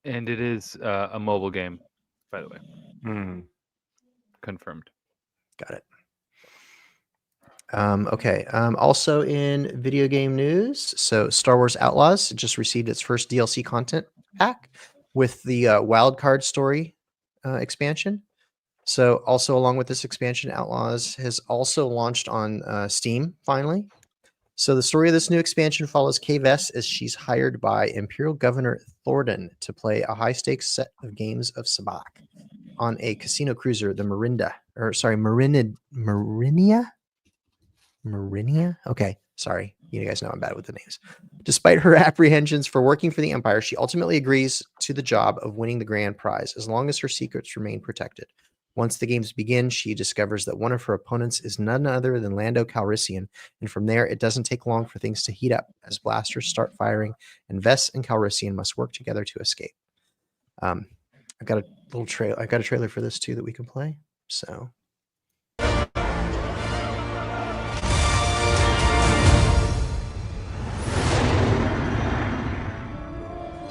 And it is a mobile game, by the way. Hmm. Confirmed. got it. Okay. Also in video game news, so Star Wars Outlaws just received its first DLC content pack with the Wild Card Story expansion. So also along with this expansion, Outlaws has also launched on Steam finally. So the story of this new expansion follows Kay Vess as she's hired by Imperial Governor Thornton to play a high-stakes set of games of Sabacc on a casino cruiser, the Marinia? Okay, sorry. You guys know I'm bad with the names. Despite her apprehensions for working for the Empire, she ultimately agrees to the job of winning the grand prize as long as her secrets remain protected. Once the games begin, she discovers that one of her opponents is none other than Lando Calrissian, and from there, it doesn't take long for things to heat up as blasters start firing, and Vess and Calrissian must work together to escape. I've got a little trailer. I've got a trailer for this too that we can play. So.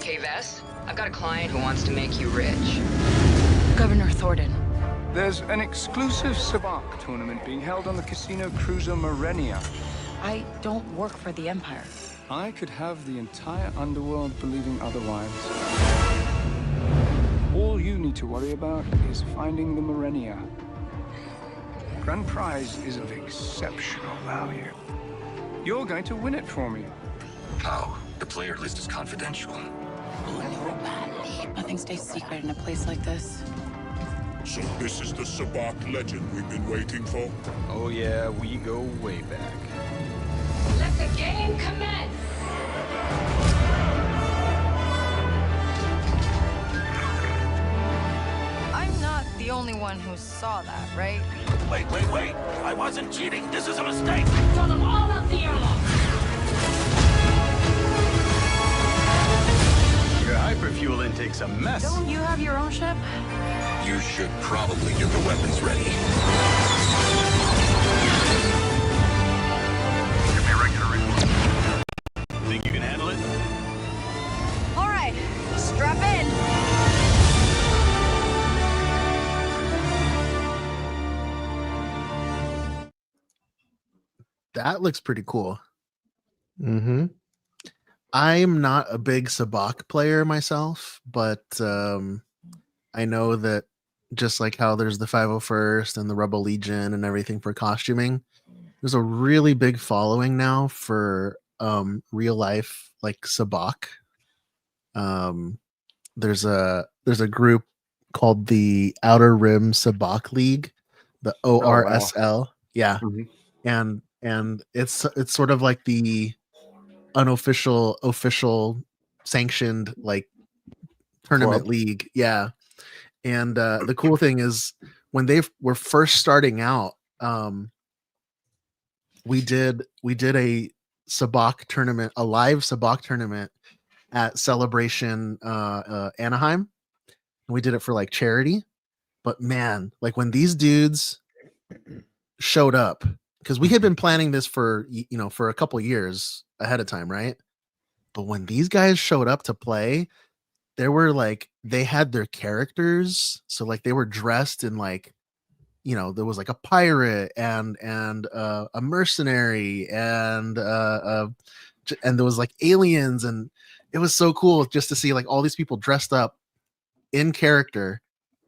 Hey, Vess, I've got a client who wants to make you rich. Governor Thornton. There's an exclusive Sabacc tournament being held on the casino cruiser Marenia. I don't work for the Empire. I could have the entire underworld believing otherwise. All you need to worry about is finding the Marenia. Grand prize is of exceptional value. You're going to win it for me. How? The player list is confidential. Nothing stays secret in a place like this. So this is the Sabacc legend we've been waiting for? Oh yeah, we go way back. Let the game commence! I'm not the only one who saw that, right? Wait. I wasn't cheating. This is a mistake. Tell them all of the ammo! Your hyperfuel intake's a mess. Don't you have your own ship? You should probably get the weapons ready. Think you can handle it? All right, strap in. That looks pretty cool. Mm-hmm. I'm not a big Sabacc player myself, but I know that just like how there's the 501st and the Rebel Legion and everything for costuming, there's a really big following now for real life like Sabacc. There's a group called the Outer Rim Sabacc League, the ORSL. Yeah. Mhm. And it's sort of like the unofficial official sanctioned like tournament Club. league. Yeah. And the cool thing is when they were first starting out, we did a Sabacc tournament, a live Sabacc tournament at Celebration Anaheim. We did it for like charity. But man, like when these dudes showed up, because we had been planning this for for a couple years ahead of time, right? But when these guys showed up to play, there were like they had their characters, so like they were dressed in like there was like a pirate and a mercenary and there was like aliens, and it was so cool just to see like all these people dressed up in character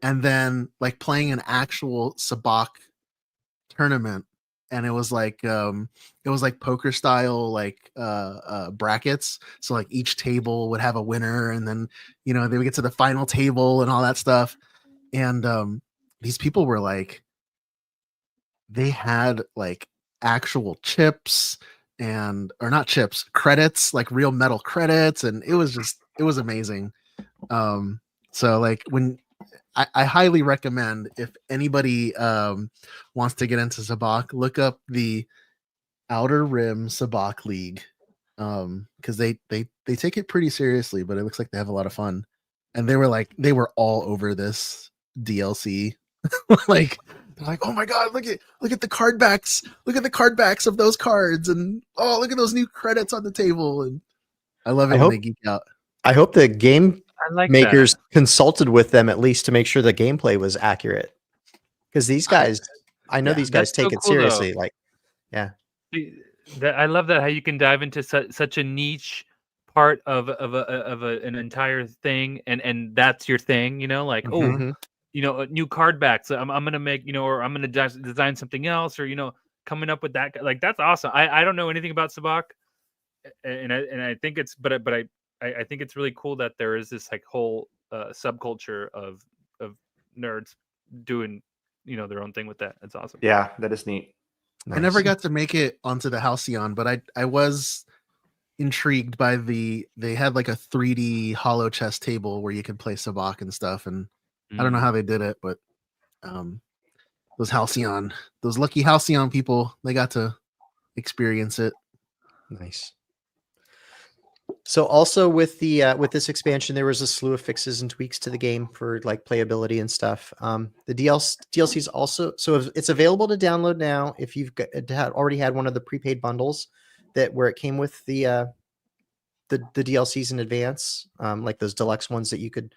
and then like playing an actual Sabacc tournament. And it was like poker style like brackets, so like each table would have a winner, and then they would get to the final table and all that stuff. And these people were like, they had like actual chips or not chips, credits, like real metal credits, and it was amazing. So like when I highly recommend, if anybody wants to get into Sabacc, look up the Outer Rim Sabacc League, because they take it pretty seriously, but it looks like they have a lot of fun. And they were all over this DLC. Like they're like, oh my god, look at the card backs, look at the card backs of those cards, and oh, look at those new credits on the table. And I love it when they geek out. I hope the game I like makers that. consulted with them at least to make sure the gameplay was accurate. Because these guys, I know these guys That's take so it cool, though. seriously. Like, yeah. I love that how you can dive into such a niche part of an entire thing, and that's your thing, you know, like Mhm. new card backs. I'm gonna make, or I'm gonna design something else, or coming up with that. Like that's awesome. I don't know anything about Sabacc, and I think it's but I think it's really cool that there is this like whole subculture of nerds doing their own thing with that. It's awesome. Yeah, that is neat. I never got to make it onto the Halcyon, but I was intrigued by they had like a 3D hollow chess table where you could play Sabacc and stuff, and I don't know how they did it, but those lucky Halcyon people, they got to experience it. Nice. So also with the with this expansion, there was a slew of fixes and tweaks to the game for like playability and stuff. The DLC is also it's available to download now if you've already had one of the prepaid bundles where it came with the DLCs in advance, like those deluxe ones that you could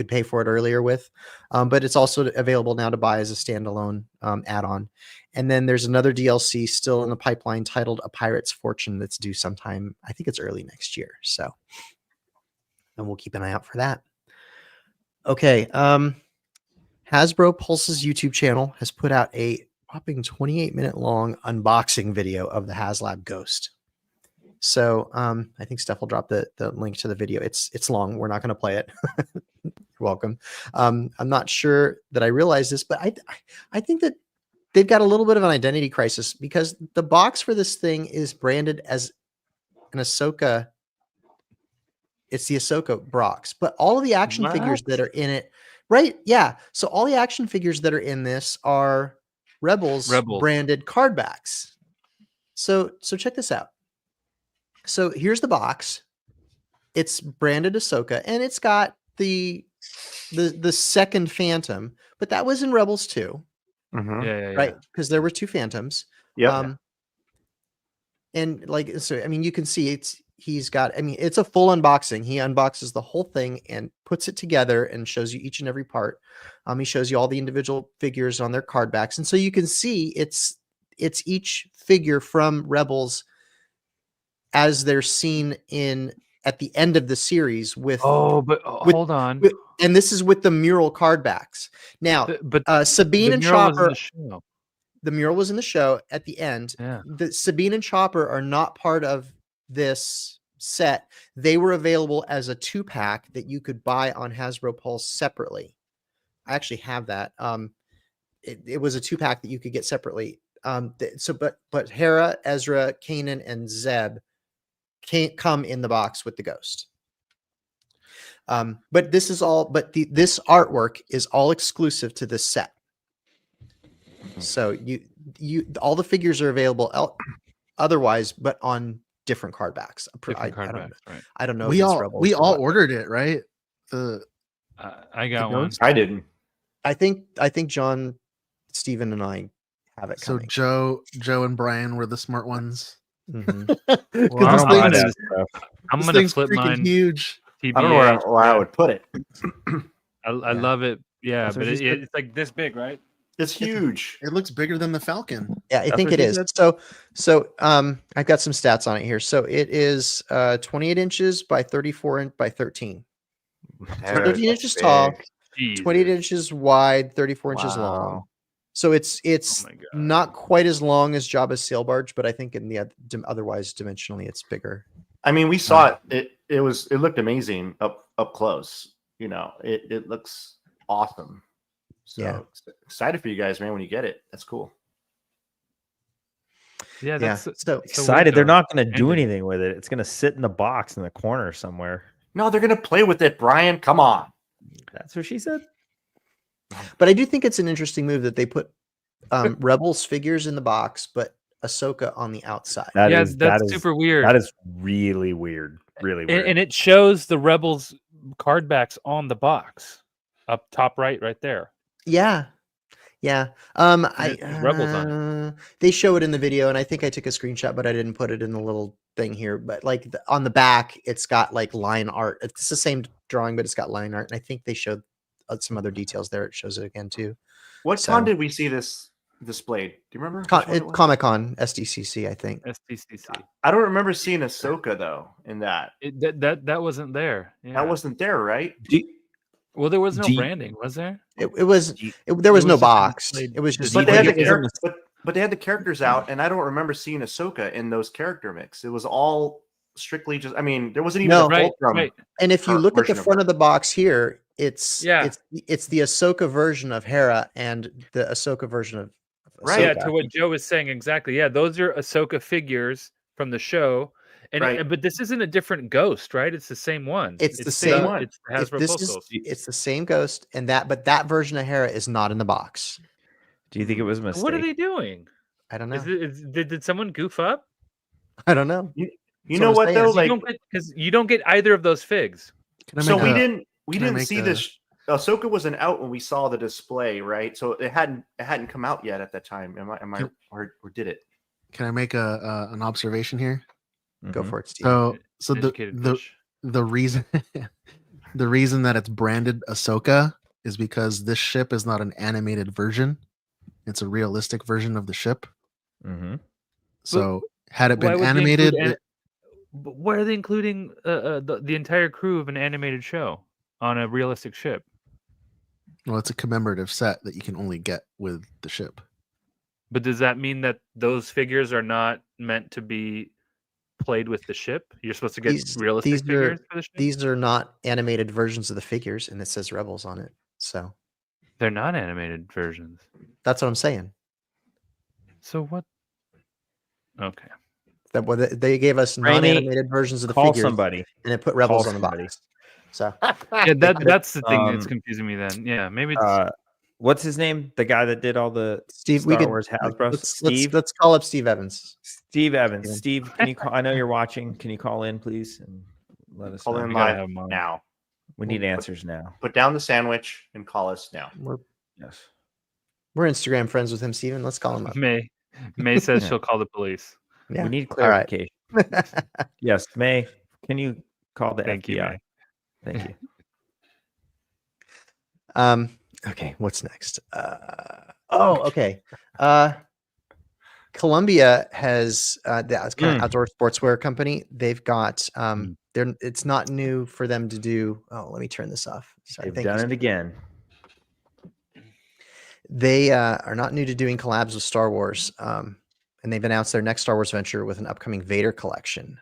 pay for it earlier with. But it's also available now to buy as a standalone add-on. And then there's another DLC still in the pipeline titled A Pirate's Fortune that's due sometime, I think it's early next year. So, and we'll keep an eye out for that. Okay. Hasbro Pulse's YouTube channel has put out a whopping 28-minute long unboxing video of the HasLab Ghost. So I think Steph will drop the link to the video. It's long. We're not going to play it. You're welcome. I'm not sure that I realized this, but I think that they've got a little bit of an identity crisis because the box for this thing is branded as an Ahsoka. It's the Ahsoka box, but all of the action figures that are in it, right? Yeah. So all the action figures that are in this are Rebels. Branded card backs. So check this out. So here's the box. It's branded Ahsoka, and it's got the second Phantom, but that was in Rebels too. Mm-hmm. Right? Because there were two Phantoms. Yeah. And like, so I mean, you can see he's got, I mean, it's a full unboxing. He unboxes the whole thing and puts it together and shows you each and every part. He shows you all the individual figures on their card backs, and so you can see it's each figure from Rebels as they're seen at the end of the series with hold on. And this is with the mural card backs. Now, Sabine and Chopper, the mural was in the show at the end. Yeah. Sabine and Chopper are not part of this set. They were available as a 2-pack that you could buy on Hasbro Pulse separately. I actually have that. It was a 2-pack that you could get separately. But Hera, Ezra, Kanan, and Zeb can't come in the box with the Ghost. But this is all, this artwork is all exclusive to this set. So you all the figures are available otherwise, but on different card backs. I don't know. We all ordered it, right? I got one. I didn't. I think John, Steven, and I have it coming. So Joe and Brian were the smart ones. Mm-hmm. I'm gonna flip mine. Huge. I don't know where I would put it. I love it. Yeah, but it's like this big, right? It's huge. It looks bigger than the Falcon. Yeah, I think it is. So I've got some stats on it here. So it is 28 inches by 34 by 13. So 13 inches tall, 28 inches wide, 34 inches long. So it's not quite as long as Jabba's sail barge, but I think in the otherwise dimensionally it's bigger. I mean, we saw it. It looked amazing up close. You know, it looks awesome. So excited for you guys, man, when you get it. That's cool. Yeah, Yeah. that's So Excited. They're weird, not going to do Ending. anything with it. It's going to sit in the box in the corner somewhere. No, they're gonna play with it, Brian. Come on. That's what she said. but I do think it's an interesting move that they put Rebels figures in the box, but Ahsoka on the outside. That's super weird. That is really weird. Really weird. And it shows the Rebels card backs on the box up top right there. Yeah. Yeah. Rebels on They show it in the video, and I think I took a screenshot, but I didn't put it in the little thing here. But like on the back, it's got like line art. It's the same drawing, but it's got line art. And I think they showed some other details there. It shows it again too. What So- con did we see this displayed? Do you remember? Which one it was? Comic-Con, SDCC, I think. SDCC. I don't remember seeing Ahsoka though in that. That wasn't there. Yeah. That wasn't there, right? Well, there was no Do you- branding, was there? There was It was no just box. displayed- It was just But they had the Is it but they had the characters out, and I don't remember seeing Ahsoka in those character mix. It was all strictly just. I mean, there wasn't even No. a Right, Fulcrum. right. And if you or look at the version of front her. of the box here, it's Yeah. it's the Ahsoka version of Hera and the Ahsoka version of Right. Yeah, Ahsoka. to what Joe was saying exactly. Yeah, those are Ahsoka figures from the show, and Right. but this isn't a different ghost, right? It's the same one. It's the same one. It's the Hasbro this Pulse is Ghost. it's the same ghost, and that version of Hera is not in the box. Do you think it was a mistake? What are they doing? I don't know. Did someone goof up? I don't know. You That's know I'm what saying. though? You Like, don't get because you don't get either of those figs. Can I so make we a- didn't can I make see a- this. Ahsoka wasn't out when we saw the display, right? So it hadn't come out yet at that time. Am I Yep. or did it? Can I make an observation here? Go Mhm. for it, Steve. So Educated the fish. the reason the reason that it's branded Ahsoka is because this ship is not an animated version; it's a realistic version of the ship. Mhm. So had it Why been would they animated, include But why are they including the entire crew of an animated show on a realistic ship? well, it's a commemorative set that you can only get with the ship. But does that mean that those figures are not meant to be played with the ship? You're supposed to get realistic these figures for the ship? these are not animated versions of the figures, and it says Rebels on it. So They're not animated versions. that's what I'm saying. So what? Okay. That what they gave us Rainy, non-animated versions of the Call figures, somebody. and it put Rebels Call on the somebody. box. So Yeah, that's the thing that's Um, confusing me then. Yeah, maybe it's What's his name? The guy that did all the Steve, we Star could Wars Hasbro. let's call up Steve Evans. Steve Evans. Steven. Steve, can you call? I know you're watching. Can you call in, please, and let us Call know? in we gotta live have 'em on. now. We need answers now. Put down the sandwich and call us now. Yes. We're Instagram friends with him, Steven. Let's call him up. May says Yeah. she'll call the police. Yeah. We need All right. clarification. Yes, May. Can you call the Thank you, FBI? May. Thank you. Okay, what's next? Okay. Columbia has that's kind of outdoor sportswear company. They've got it's not new for them to do. Oh, let me turn this off. Sorry, They've done it again. They are not new to doing collabs with Star Wars, and they've announced their next Star Wars venture with an upcoming Vader collection.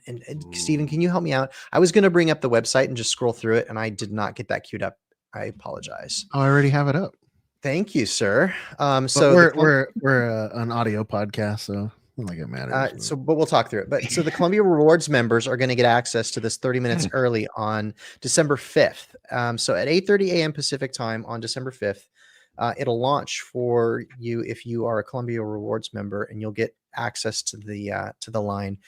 And Steven, can you help me out? I was going to bring up the website and just scroll through it, and I did not get that queued up. I apologize. Oh, I already have it up. Thank you, sir. But So we're an audio podcast, so not like it matters. but we'll talk through it. But so the Columbia Rewards members are going to get access to this 30 minutes early on December 5th. So at 8:30 a.m. Pacific time on December 5th, it'll launch for you if you are a Columbia Rewards member, and you'll get access to the line.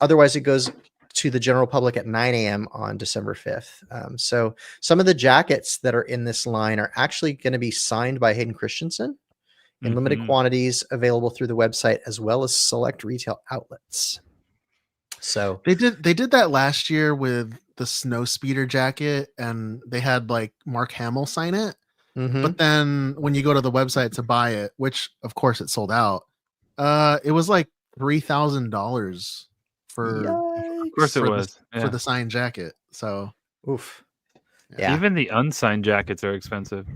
Otherwise, it goes to the general public at 9 a.m. on December 5th. So some of the jackets that are in this line are actually going to be signed by Hayden Christensen in limited quantities, available through the website as well as select retail outlets. So they did that last year with the Snow Speeder jacket, and they had like Mark Hamill sign it. But then when you go to the website to buy it, which of course it sold out, it was like $3,000 for Of course it was. for the signed jacket. So oof. Yeah. Even the unsigned jackets are expensive.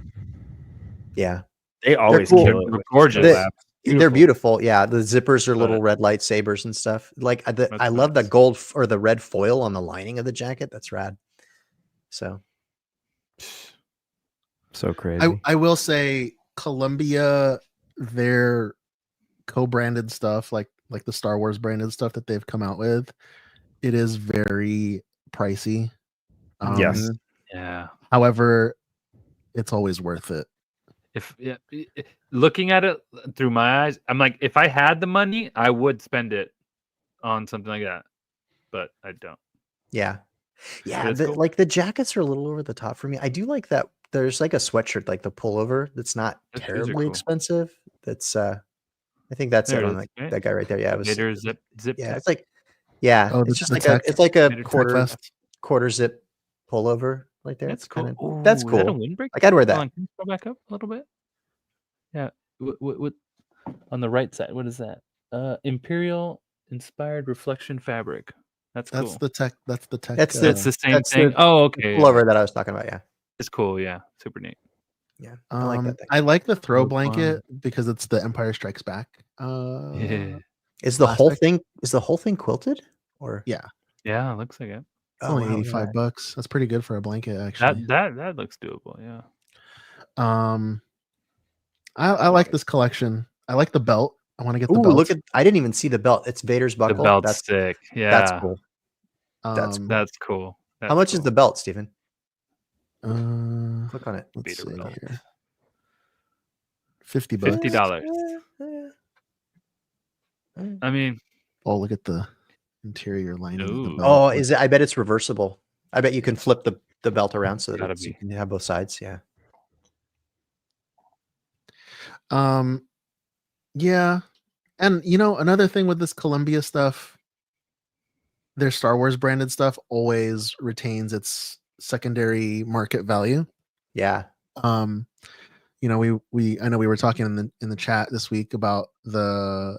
Yeah. They always cool. kill it. They're with gorgeous. collabs. They're beautiful. Yeah. The zippers are little red lightsabers and stuff. Like I love the gold or the red foil on the lining of the jacket. That's rad. So So crazy. I will say Columbia, their co-branded stuff, like the Star Wars branded stuff that they've come out with, it is very pricey. Yes. Yeah. However, it's always worth it. Looking at it through my eyes, I'm like, if I had the money, I would spend it on something like that, but I don't. Yeah. Yeah, That's cool. like the jackets are a little over the top for me. I do like that there's like a sweatshirt, like the pullover that's not Those are terribly cool. expensive. That's I think that's There it it on is, like right? that guy right there. Yeah, it was Vader zip yeah, tech. it's like yeah, Oh, it's just the like tech- it's like a Vader tech quarter zip pullover right there. That's It's cool. kind of Ooh, that's is that a cool. windbreak? Like I'd wear Hold that. on, can you scroll back up a little bit? Yeah. What on the right side? What is that? Imperial inspired reflection fabric. That's That's cool. the tech. That's the tech. That's It's the same that's thing. the Oh, okay. Yeah. pullover that I was talking about. Yeah, It's cool. Yeah, super neat. yeah, I like that thing. I like the throw Rogue blanket because it's the Empire Strikes Back. Yeah. Is the whole plastic. thing quilted or Yeah, Yeah, looks like it. it's only wow, $85. That's pretty good for a blanket, actually. That looks doable. Yeah. I like this collection. I like the belt. I want to get the Ooh, belt. look at I didn't even see the belt. It's Vader's The buckle. belt's That's sick. Yeah. that's cool. That's That's cool. How much is the belt, Steven? Uh, Click on it. let's Vader see belt? here. $50. $50. I mean, Oh, look at the interior lining of the Ooh. belt. Oh, is it? I bet it's reversible. I bet you can flip the belt around so that Gotta you be. can have both sides. Yeah. Yeah. And another thing with this Columbia stuff, their Star Wars branded stuff always retains its secondary market value. Yeah. We I know we were talking in the chat this week about the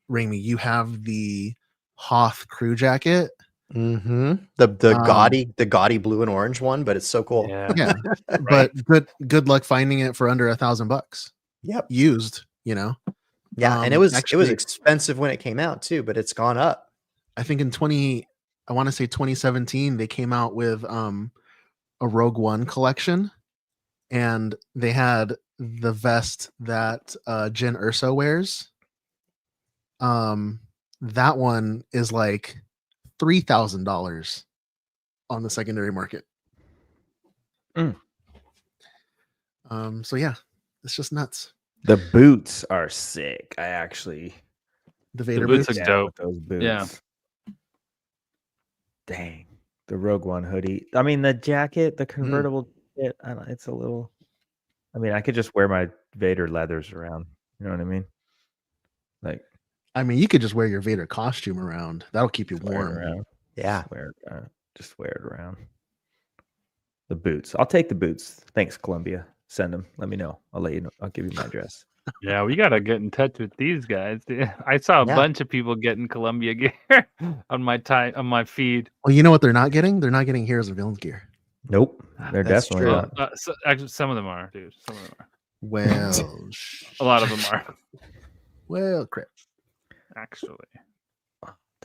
Raimi, you have the Hoth crew jacket. Mm-hmm. The gaudy blue and orange one, but it's so cool. yeah. But good luck finding it for under $1,000. Yep. Used, Yeah, and it was actually, expensive when it came out too, but it's gone up. I think I want to say 2017, they came out with a Rogue One collection, and they had the vest that Jyn Erso wears. That one is like $3,000 on the secondary market. So yeah, it's just nuts. The boots are sick. The Vader boots boots. are dope. Those boots. Yeah. Dang. The Rogue One hoodie. I mean, the jacket, the convertible jacket, it's a little. I mean, I could just wear my Vader leathers around. You know what I mean? Like, I mean, you could just wear your Vader costume around. That'll keep you wear it warm. around. Yeah. Just wear it around. The boots. I'll take the boots. Thanks, Columbia. Send them. Let me know. I'll let you know. I'll give you my address. Yeah, we gotta get in touch with these guys. I saw a bunch of people getting Columbia gear on my feed. Well, you know what they're not getting? They're not getting Heroes of Villains gear. Nope. They're That's definitely true. not. Actually, some of them are, dude. Some of them are. Well, A lot of them are. Well, crap. Actually.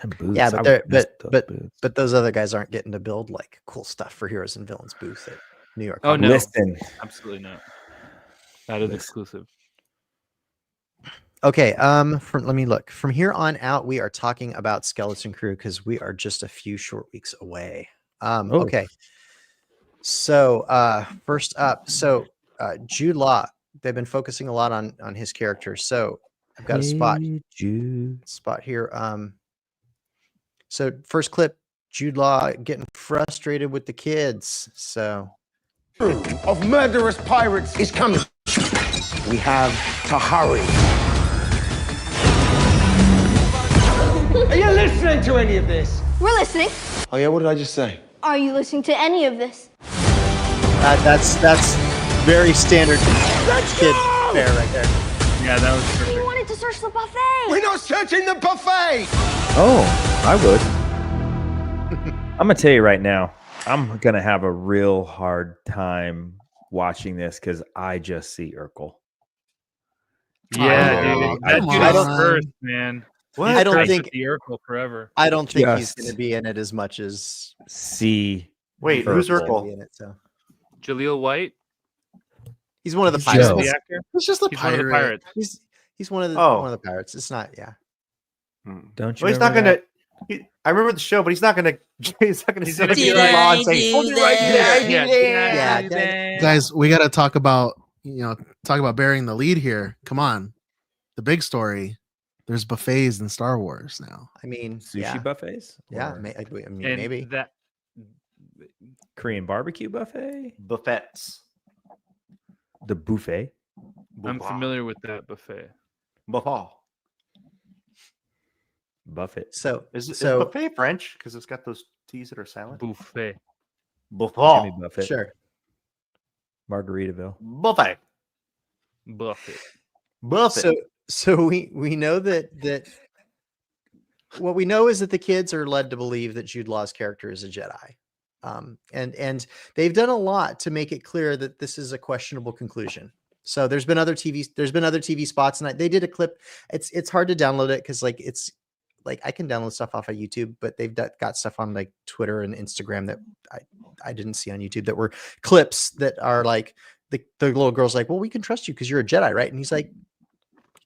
Them boots. Yeah, I but miss they're those boots. but those other guys aren't getting to build like cool stuff for Heroes and Villains booth at New York. Oh, Comic no. Listen. Absolutely not. That is exclusive. Okay, let me look. From here on out, we are talking about Skeleton Crew because we are just a few short weeks away. Okay. So first up, Jude Law. They've been focusing a lot on his character. So I've got a spot here. So first clip, Jude Law getting frustrated with the kids. So of murderous pirates is coming. We have to hurry. Are you listening to any of this? We're listening. Oh yeah, what did I just say? Are you listening to any of this? That's very standard kid fare right there. Yeah, that was perfect. You wanted to search the buffet. We're not searching the buffet. Oh, I would. I'm gonna tell you right now, I'm gonna have a real hard time watching this because I just see Urkel. Yeah, dude. That dude is cursed, man. What? I don't think the Urkel forever. I don't think he's Just going to be in it as much as see. Wait, who's Urkel Urkel? in it. So Jaleel White. he's one of the He's pirates. The actor. It's just a He's one of the pirate. pirates. He's one of the Oh. one of the pirates. It's not. Yeah. Don't you? Well, he's not remember gonna. I remember the show, but he's not gonna. He's not gonna. He's sit gonna up be in like, law and say, "Hold it right there." Yeah. Guys, we got to talk about bearing the lead here. Come on, the big story. There's buffets in Star Wars now. I mean, sushi buffets? Yeah, Or I mean, And maybe. that Korean barbecue buffet? buffets. The buffet? I'm familiar with that buffet. Buffet. Buffet. So Is so buffet French? Because it's got those T's that are silent. Buffet. Jimmy Buffet. Buffett. sure. Margaritaville. Buffet. Buffet. Buffet. So we know that what we know is that the kids are led to believe that Jude Law's character is a Jedi. And they've done a lot to make it clear that this is a questionable conclusion. So there's been other TV spots, and they did a clip. It's hard to download it because it's like I can download stuff off of YouTube, but they've got stuff on like Twitter and Instagram that I didn't see on YouTube that were clips that are like the little girl's like, well, we can trust you because you're a Jedi, right? And he's like,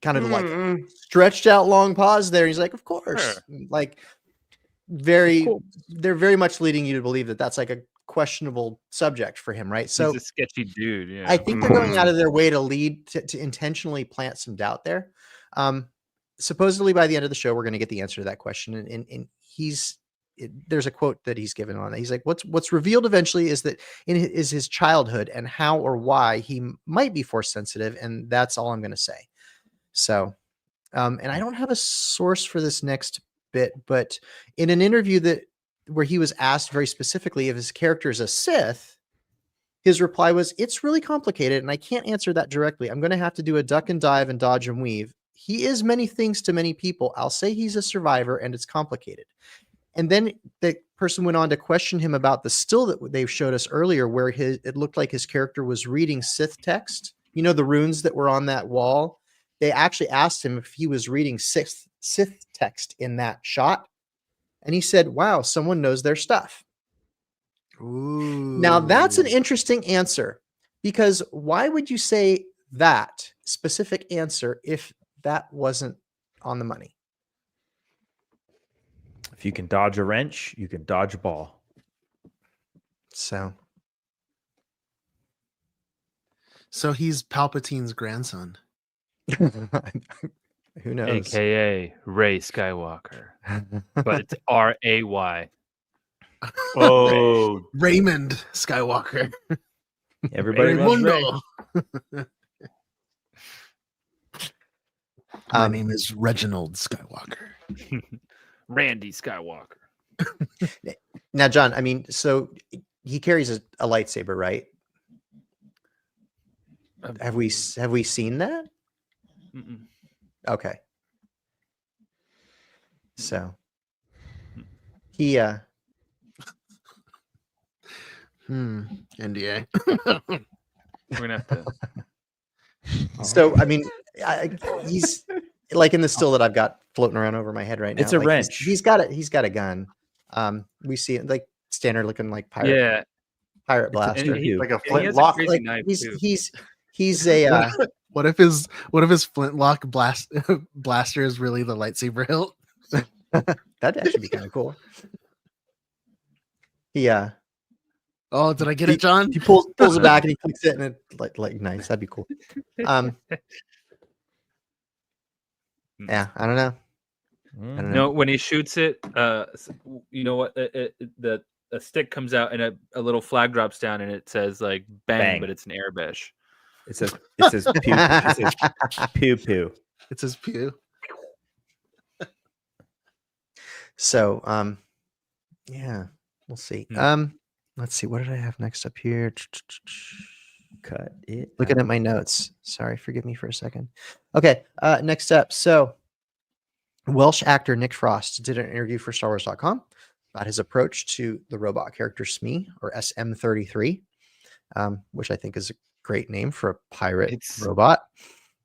kind of like stretched out long pause there. He's like, of course, like they're very much leading you to believe that that's like a questionable subject for him, right? So he's a sketchy dude. Yeah, I think they're going out of their way to lead to intentionally plant some doubt there. Supposedly by the end of the show, we're going to get the answer to that question. And there's a quote that he's given on it. He's like, what's revealed eventually is that is his childhood and how or why he might be force sensitive. And that's all I'm going to say. So, and I don't have a source for this next bit, but in an interview where he was asked very specifically if his character is a Sith, his reply was, it's really complicated and I can't answer that directly. I'm going to have to do a duck and dive and dodge and weave. He is many things to many people. I'll say he's a survivor and it's complicated. And then the person went on to question him about the still that they showed us earlier, where it looked like his character was reading Sith text. You know, the runes that were on that wall. They actually asked him if he was reading Sith text in that shot. And he said, wow, someone knows their stuff. Ooh. Now that's an interesting answer, because why would you say that specific answer if that wasn't on the money? If you can dodge a wrench, you can dodge a ball. So he's Palpatine's grandson. Who knows? AKA Ray Skywalker. But it's R-A-Y. Oh, Raymond Skywalker. Everybody loves Ray. Raymundo. My name is Reginald Skywalker. Randy Skywalker. Now, John, I mean, so he carries a lightsaber, right? Have we seen that? Mm-mm. Okay. So he NDA. We're gonna have to. So I mean, he's like in the still that I've got floating around over my head right now. It's a like wrench. He's got a gun. We see it like standard looking like pirate blaster. like a He has a flintlock. crazy Like knife, too. he's a What if his flintlock blaster is really the lightsaber hilt? that'd actually be kind of cool. Oh, did I get it, John? He pulls it back and he clicks it, and it like nice. That'd be cool. Yeah, I don't know. No, when he shoots it, you know what? A stick comes out and a little flag drops down and it says like bang, but it's an airbrush. It says pew. It says pew pew. It says pew. So, yeah, we'll see. Let's see. What did I have next up here? Cut it. Looking at my notes. Sorry, forgive me for a second. Okay, next up. So, Welsh actor Nick Frost did an interview for StarWars.com about his approach to the robot character Smee, or SM-33, which I think is a great name for a pirate robot.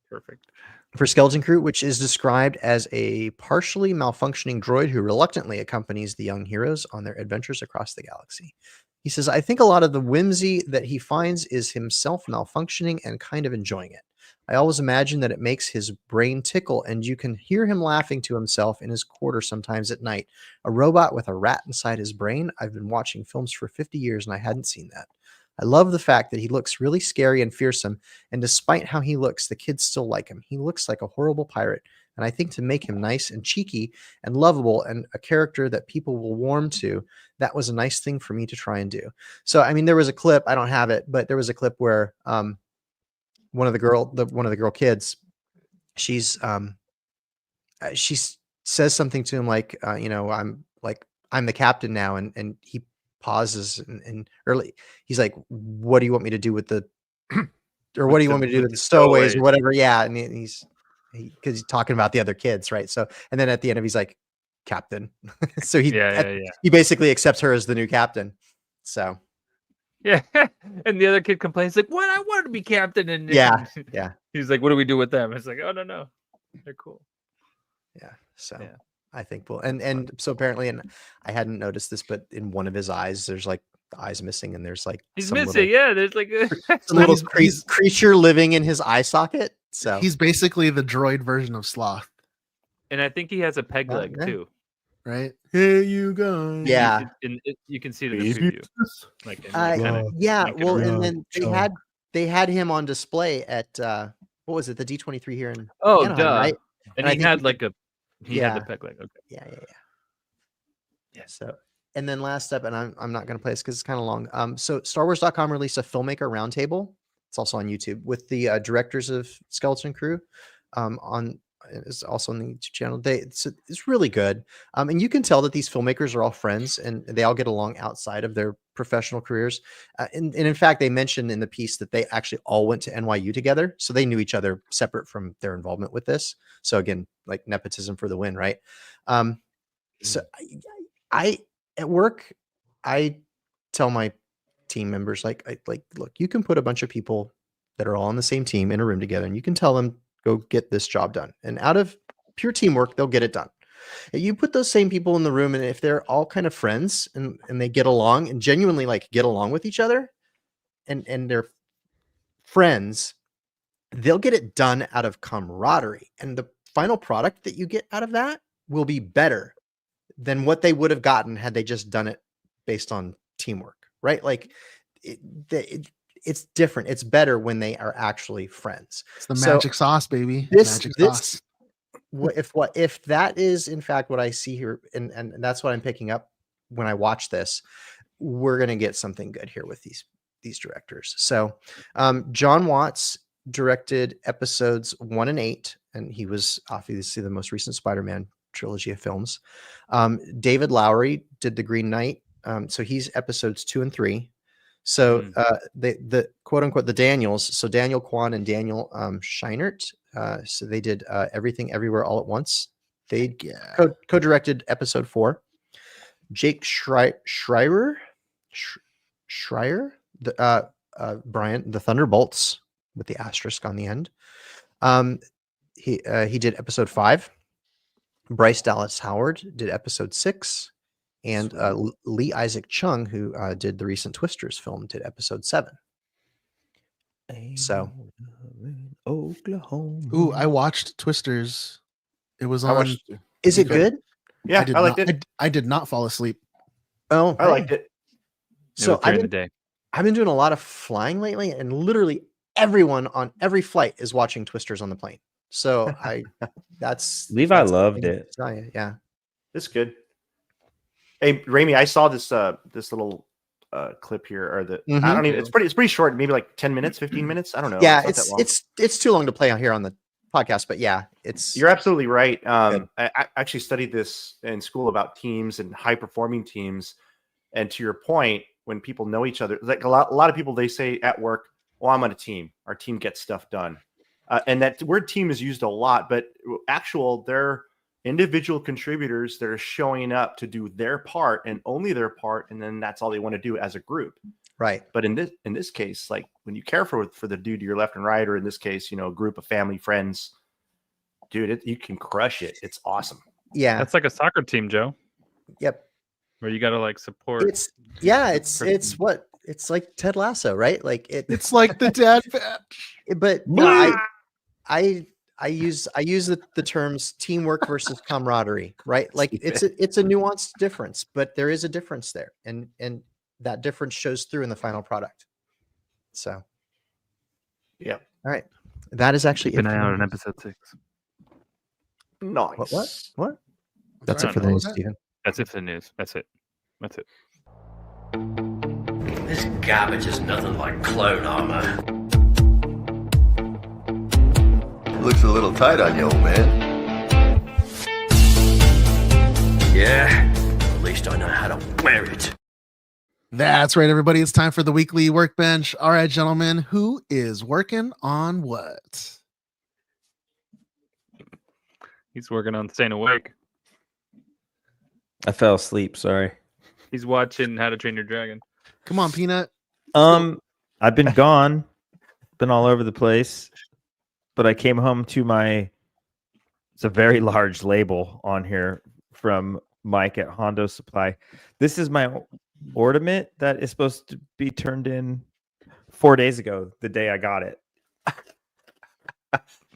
Perfect. For Skeleton Crew, which is described as a partially malfunctioning droid who reluctantly accompanies the young heroes on their adventures across the galaxy. He says, I think a lot of the whimsy that he finds is himself malfunctioning and kind of enjoying it. I always imagine that it makes his brain tickle, and you can hear him laughing to himself in his quarter sometimes at night. A robot with a rat inside his brain? I've been watching films for 50 years and I hadn't seen that. I love the fact that he looks really scary and fearsome, and despite how he looks, the kids still like him. He looks like a horrible pirate, and I think to make him nice and cheeky and lovable and a character that people will warm to, that was a nice thing for me to try and do. So, I mean, there was a clip, I don't have it, but there was a clip where one of the girl kids, she's says something to him like, I'm the captain now, and he pauses and early he's like, what do you want me to do with the or what do you want me to do with the stowaways or whatever? Yeah, and because he's talking about the other kids, right? So, and then at the end of he's like, captain. So he basically accepts her as the new captain. So yeah, and the other kid complains like, "What? I wanted to be captain." And yeah. He's like, "What do we do with them?" It's like, "Oh no, they're cool." Yeah. So I think and so apparently, and I hadn't noticed this, but in one of his eyes, there's like the eyes missing, and there's like he's missing. There's like some little creature living in his eye socket. So he's basically the droid version of Sloth. And I think he has a peg leg too. Right? Here you go. Yeah. You can see it in the preview. Like, well, and then they had him on display at what was it, the D23 here in Anaheim, right? And he had like he had the peg leg. Okay. Yeah. So, and then last up, and I'm not going to play this because it's kind of long. So StarWars.com released a filmmaker roundtable. It's also on YouTube with the directors of Skeleton Crew. It's also on the YouTube channel. It's really good. And you can tell that these filmmakers are all friends and they all get along outside of their professional careers. And in fact, they mentioned in the piece that they actually all went to NYU together. So they knew each other separate from their involvement with this. So again, like nepotism for the win, right? So I at work, I tell my team members, look, you can put a bunch of people that are all on the same team in a room together and you can tell them, go get this job done. And out of pure teamwork, they'll get it done. You put those same people in the room, and if they're all kind of friends and they get along and genuinely like get along with each other and they're friends, they'll get it done out of camaraderie. And the final product that you get out of that will be better than what they would have gotten had they just done it based on teamwork, right? Like it's different. It's better when they are actually friends. It's the magic sauce, baby. Sauce. If that is in fact what I see here, and that's what I'm picking up when I watch this, we're gonna get something good here with these directors. So John Watts directed episodes 1 and 8, and he was obviously the most recent Spider-Man trilogy of films. David Lowery did The Green Knight, so he's episodes 2 and 3. So the quote unquote the Daniels, so Daniel Kwan and Daniel Scheinert, so they did Everything Everywhere All at Once. They co-directed episode 4. Jake Schreier, Brian, the Thunderbolts with the asterisk on the end. He did episode 5. Bryce Dallas Howard did episode 6. And Lee Isaac Chung, who did the recent Twisters film, did episode 7. So, Oklahoma. Ooh, I watched Twisters. It was on. Is it good? Yeah, I liked it. I did not fall asleep. Oh, I liked it. So I've been doing a lot of flying lately, and literally everyone on every flight is watching Twisters on the plane. So Levi loved it. Yeah, it's good. Hey, Raimi, I saw this this little clip here, or I don't even. It's pretty short, maybe like 10 minutes, 15 minutes. I don't know. Yeah, it's too long to play out here on the podcast, but yeah, you're absolutely right. I actually studied this in school about teams and high performing teams. And to your point, when people know each other, like a lot of people, they say at work, "Well, I'm on a team. Our team gets stuff done," and that word "team" is used a lot, but they're individual contributors that are showing up to do their part and only their part, and then that's all they want to do as a group, right? But in this case, like when you care for the dude to your left and right, or in this case, a group of family friends, dude, you can crush it. It's awesome. Yeah, that's like a soccer team, Joe. Yep. Where you got to like support. It's like Ted Lasso, right? Like it's like the dad patch. But I use the terms teamwork versus camaraderie, right? Like it's a nuanced difference, but there is a difference there, and that difference shows through in the final product. So, yeah. All right, that is actually Keep it an eye for out the on news. episode 6. Nice. What? I'm That's sorry, it for the what news, was that? Stephen. That's it for the news. That's it. That's it. This garbage is nothing like clone armor. Looks a little tight on you, old man. Yeah, at least I know how to wear it. That's right, everybody. It's time for the weekly workbench. All right, gentlemen, who is working on what? He's working on staying awake. I fell asleep. Sorry. He's watching How to Train Your Dragon. Come on, Peanut. I've been gone, been all over the place, but I came home to it's a very large label on here from Mike at Hondo Supply. This is my ornament that is supposed to be turned in 4 days ago, the day I got it.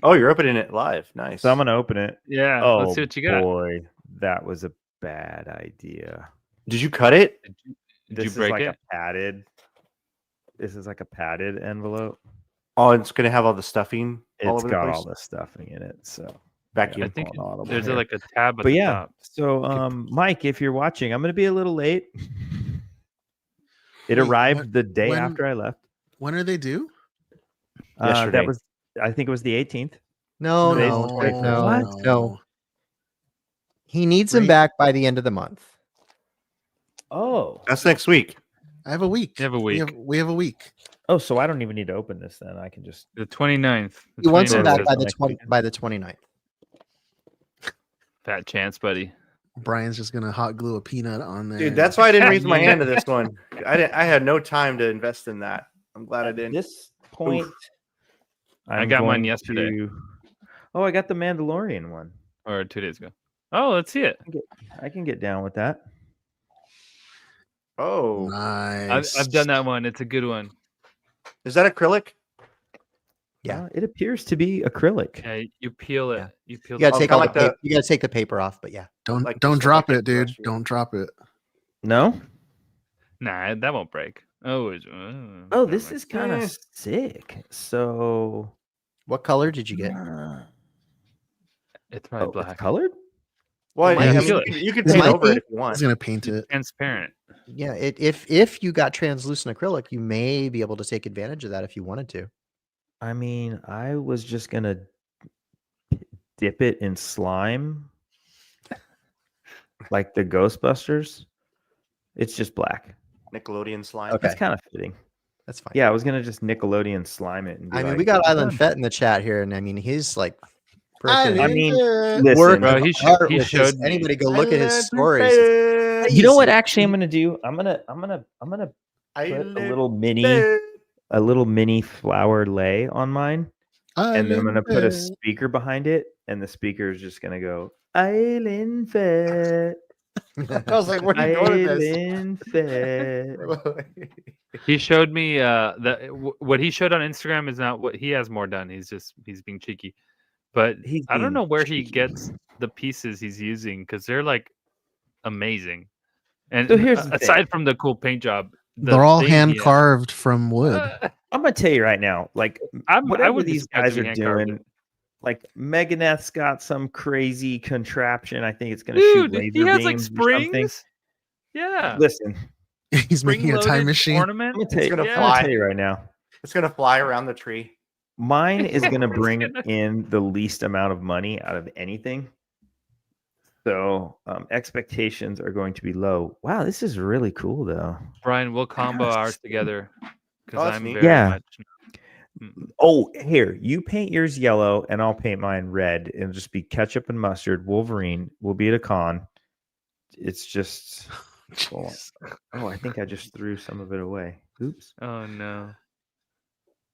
Oh, you're opening it live. Nice. So I'm gonna open it. Yeah, Oh, let's see what you got. Boy, that was a bad idea. Did you cut it? Did you break it? This is like a padded envelope. Oh, it's gonna have all the stuffing. All It's over got the place? all the stuffing in it. So Vacuum. I think on Audible there's here. like a tab at But the yeah, top. so Mike, if you're watching, I'm gonna be a little late. It Wait, arrived the day when- after I left. When are they due? Yesterday. That was, I think it was the 18th. No, Today's no, the no, 25th. no. He needs him Great. back by the end of the month. Oh, That's next week. I have a week. You have a week. We have a week. oh, so I don't even need to open this then. I can just. The 29th. He wants him 29th back is by the next 20 weekend. by the 29th. Fat chance, buddy. Brian's just gonna hot glue a peanut on there. Dude, that's why I didn't raise my hand to this one. I had no time to invest in that. I'm glad I At didn't. this point, I I'm got mine going yesterday. Oh, I got the Mandalorian one. Or 2 days ago. Oh, let's see it. I can get down with that. Oh, nice. I've done that one. It's a good one. is that acrylic? Yeah. It appears to be acrylic. Yeah, you peel it. Yeah. You peel You gotta Oh, take kinda all like the the- paper. You gotta take the paper off, but yeah. Don't like don't this, drop like it, dude. the Don't drop it. No. Nah, that won't break. Oh, Oh, never this mind. is kind of sick. So, What color did you get? It's probably it's black. colored. Well, might I be- mean, you can it paint might over be. it if you want. He's gonna paint it. Transparent. Yeah, if you got translucent acrylic, you may be able to take advantage of that if you wanted to. I mean, I was just gonna dip it in slime, like the Ghostbusters. It's just black. Nickelodeon slime. Okay. That's kind of fitting. That's fine. Yeah, I was gonna just Nickelodeon slime it. And be I mean, like, we got "I'm Island done." Fett in the chat here, and I mean, he's like, I frickin' mean, Listen, listen, Bro, he with showed his, me. anybody go look at his Island stories. Fett. you know what? Actually, I'm gonna do. I'm gonna put Island a little mini flower lay on mine, and then I'm gonna put a speaker behind it, and the speaker is just gonna go Island Fett. I was like, where are you going with Island Fett. this? He showed me that what he showed on Instagram is not what he has more done. He's being cheeky, but He's I don't being know where he cheeky. gets the pieces he's using because they're like amazing. And So here's the aside thing. from the cool paint job, the they're all thing hand he has- carved from wood. I'm gonna tell you right now, like I whatever would these guys are doing, like Megadeth's got some crazy contraption. I think it's gonna shoot Dude, laser he has like beams or something. springs. Yeah, Listen, He's making a time spring-loaded machine. ornament. I'm gonna tell you, gonna I'm fly. gonna tell you right now. It's gonna fly around the tree. Mine is gonna It's bring gonna- in the least amount of money out of anything. So expectations are going to be low. Wow, this is really cool though. Brian, we'll combo Gosh. ours together Oh, because that's I'm neat. very Yeah. much. Oh, here, you paint yours yellow and I'll paint mine red. It'll just be ketchup and mustard. Wolverine will be at a con. It's just oh, I think I just threw some of it away. Oops. Oh no.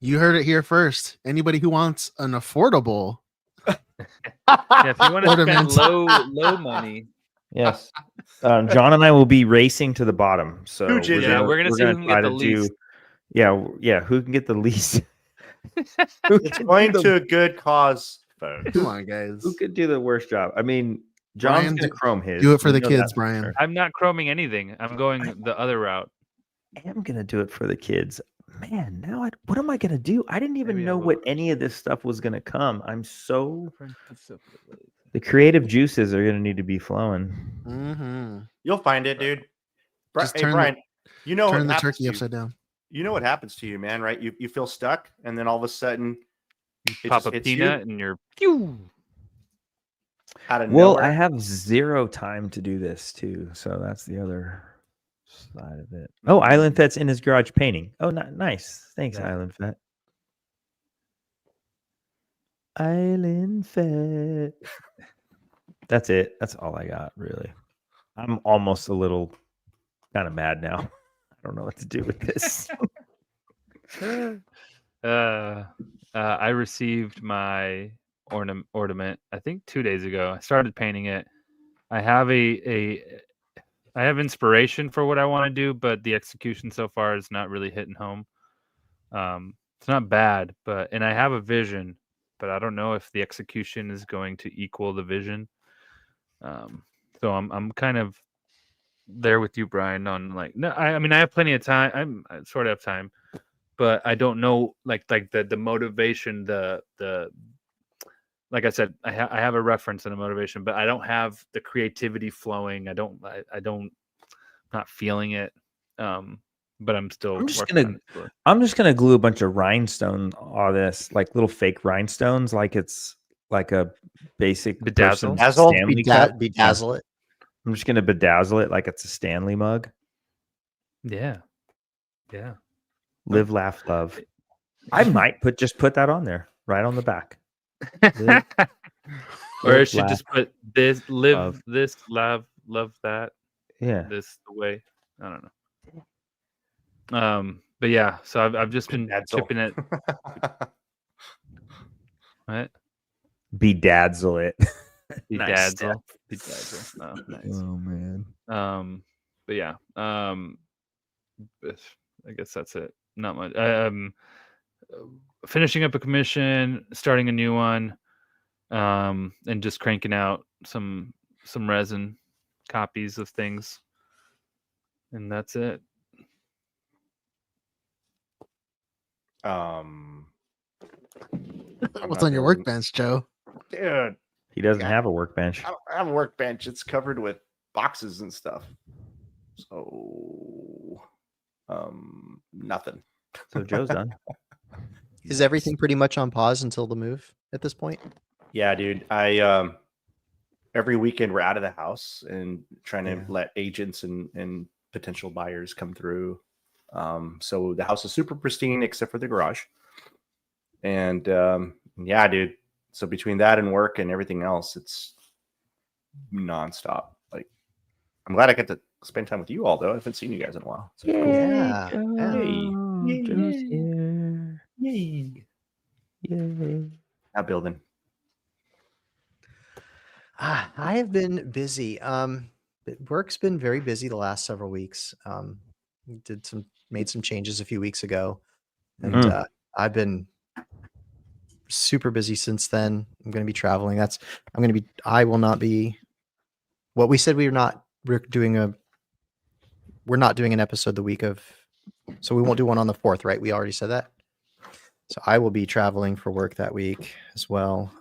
You heard it here first. Anybody who wants an affordable, Yeah, if you want to spend Ornament. low money, Yes. John and I will be racing to the bottom. So Who did Yeah, we're gonna see who can get try the to do- least. yeah, who can get the least It's going to a good cause, folks. Come on, guys. Who could do the worst job? I mean, John's Brian, gonna chrome his. do it for We the know kids, that for Brian. sure. I'm not chroming anything. I'm going the other route. I am gonna do it for the kids. Man, now what am I gonna do? I didn't even Maybe I know will. what any of this stuff was gonna come. I'm so the creative juices are gonna need to be flowing. Mm-hmm. You'll find it, dude. Just Hey, turn Brian, you know turn what the happens turkey to you. upside down. You know what happens to you, man, right? You feel stuck, and then all of a sudden, it Pop just a hits peanut and you're pew. out of Well, nowhere. I have 0 time to do this too, so that's the other side of it. Oh, Island Fet's in his garage painting. Oh, nice. Thanks, Yeah. Island Fet. Island Fet. That's it. That's all I got, really. I'm almost a little kind of mad now. I don't know what to do with this. I received my ornament I think 2 days ago. I started painting it. I have I have inspiration for what I want to do, but the execution so far is not really hitting home. It's not bad, and I have a vision, but I don't know if the execution is going to equal the vision. So I'm kind of there with you, Brian, on like, no, I mean, I have plenty of time. I sort of have time, but I don't know, like the motivation, the like I said, I have a reference and a motivation, but I don't have the creativity flowing. I don't not feeling it. But I'm still I'm just working gonna glue a bunch of rhinestone on this, like little fake rhinestones, like it's like a basic Bedazzle? person's Stanley cup. Bedazzle it. I'm just gonna bedazzle it like it's a Stanley mug. Yeah. Live, laugh, love. I might put that on there, right on the back. Live, Or I live, should laugh, just put this, live love. this, love that. Yeah. This the way. I don't know. But yeah, so I've just been chipping it. What? Bedazzle it. Nice Bedazzle. step. Bedazzle. Oh, nice. Oh man. But yeah. But I guess that's it. Not much. Finishing up a commission, starting a new one, and just cranking out some resin copies of things, and that's it. What's on your workbench, Joe? Dude, He doesn't have a workbench. I don't have a workbench. It's covered with boxes and stuff. So, nothing. So Joe's done. Is everything pretty much on pause until the move at this point? Yeah, dude. I every weekend we're out of the house and trying to let agents and potential buyers come through. So the house is super pristine except for the garage. And yeah, dude. So between that and work and everything else, it's nonstop. Like, I'm glad I get to spend time with you all, though. I haven't seen you guys in a while. So cool. Yeah. Joe's here. Yay. Not building. I have been busy. Work's been very busy the last several weeks. Made some changes a few weeks ago, and I've been super busy since then. I'm going to be traveling. I will not be. What we said we're not doing an episode the week of, so we won't do one on the 4th, right? We already said that. So I will be traveling for work that week as well.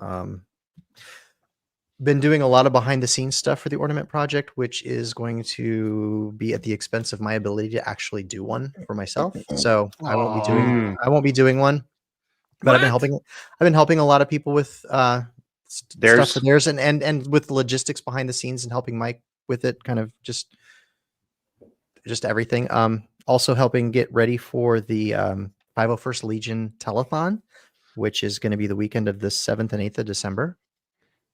Been doing a lot of behind the scenes stuff for the ornament project, which is going to be at the expense of my ability to actually do one for myself. So I won't be doing one, but I've been helping a lot of people with stuff for theirs and with the logistics behind the scenes and helping Mike with it, kind of just everything. Also helping get ready for the 501st Legion telethon, which is going to be the weekend of the 7th and 8th of December.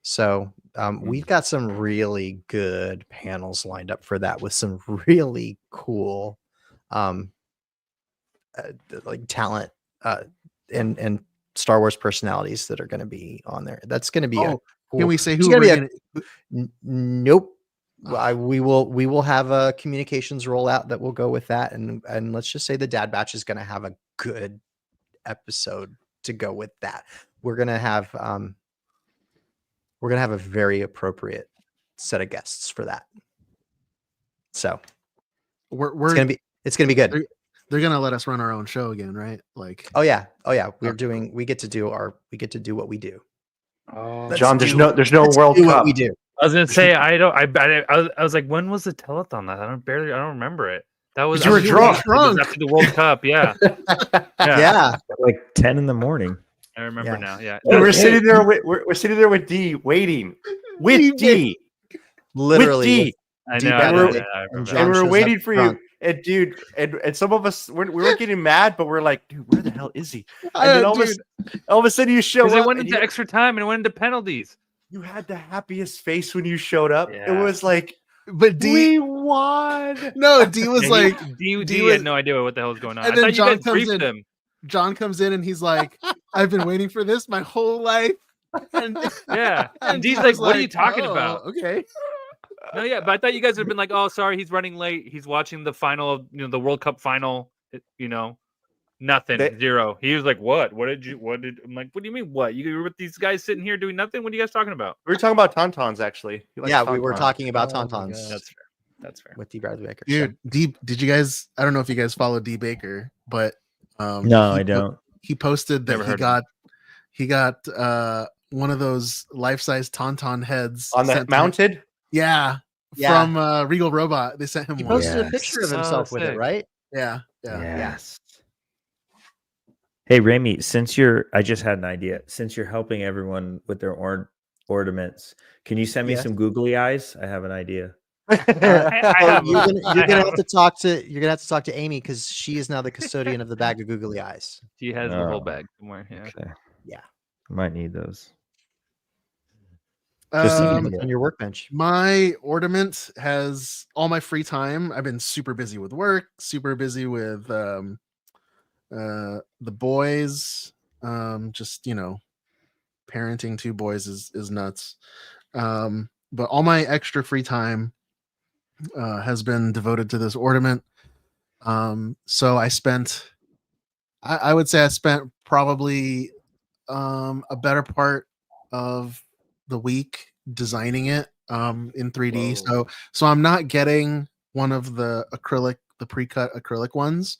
So we've got some really good panels lined up for that with some really cool like talent and Star Wars personalities that are going to be on there. That's going to be cool. Can we say who we're going to? Nope. We will have a communications rollout that will go with that, and let's just say the Dad Batch is going to have a good episode to go with that. We're gonna have a very appropriate set of guests for that. So We're it's gonna be good. They're gonna let us run our own show again, right? Like, Oh yeah. We get to do what we do. Oh, John, there's no Let's World do Cup. what we do. I was gonna say I was like, when was the telethon? I don't remember it. That was You were drunk. It was after the World Cup. Yeah, Yeah. Like 10 in the morning. I remember now. Yeah, We're sitting there with D waiting with D. Literally. With D. I D know. Bradley I and remember. John And we shows were up waiting for drunk. you, and dude, and some of us we were getting mad, but we're like, dude, where the hell is he? And then all of a sudden you show Because up. it went and into extra time and it went into penalties. you had the happiest face when you showed up. It Yeah. was like, but D, we won. no, D was like, D had no idea what the hell was going on. and I then thought you John guys comes briefed in. him. John comes in and he's like, I've been waiting for this my whole life. And Yeah, and D's John's like, what are you talking "Oh, about? Okay. No, yeah, but I thought you guys would have been like, oh, sorry, he's running late. He's watching the final of the World Cup final. Nothing, zero. He was like, what? I'm like, what do you mean, what? You were with these guys sitting here doing nothing? What are you guys talking about? We were talking about tauntauns, actually. Yeah, we were talking about Oh my tauntauns. God. That's fair. With D Bradley Baker. Dude, D, did you guys, I don't know if you guys follow D Baker, but No, I don't. He posted that Never heard he got one of those life-size tauntaun heads On the sent to him. mounted. Yeah, Yeah. from Regal Robot. They sent him He one. posted a picture of himself with it, sick. right? Yeah. Yes. Hey, Rami, I just had an idea. Since you're helping everyone with their ornaments, can you send me Yeah. some googly eyes? I have an idea. You're gonna have to talk to Amy because she is now the custodian of the bag of googly eyes. He has the whole Oh, bag somewhere. Yeah. Okay. Yeah. I might need those. Just an Um, idea. On your workbench. my ornament has all my free time. I've been super busy with work, super busy with the boys. Just parenting two boys is nuts. But all my extra free time has been devoted to this ornament. So I would say I spent probably a better part of the week designing it in 3D. So I'm not getting one of the pre-cut acrylic ones.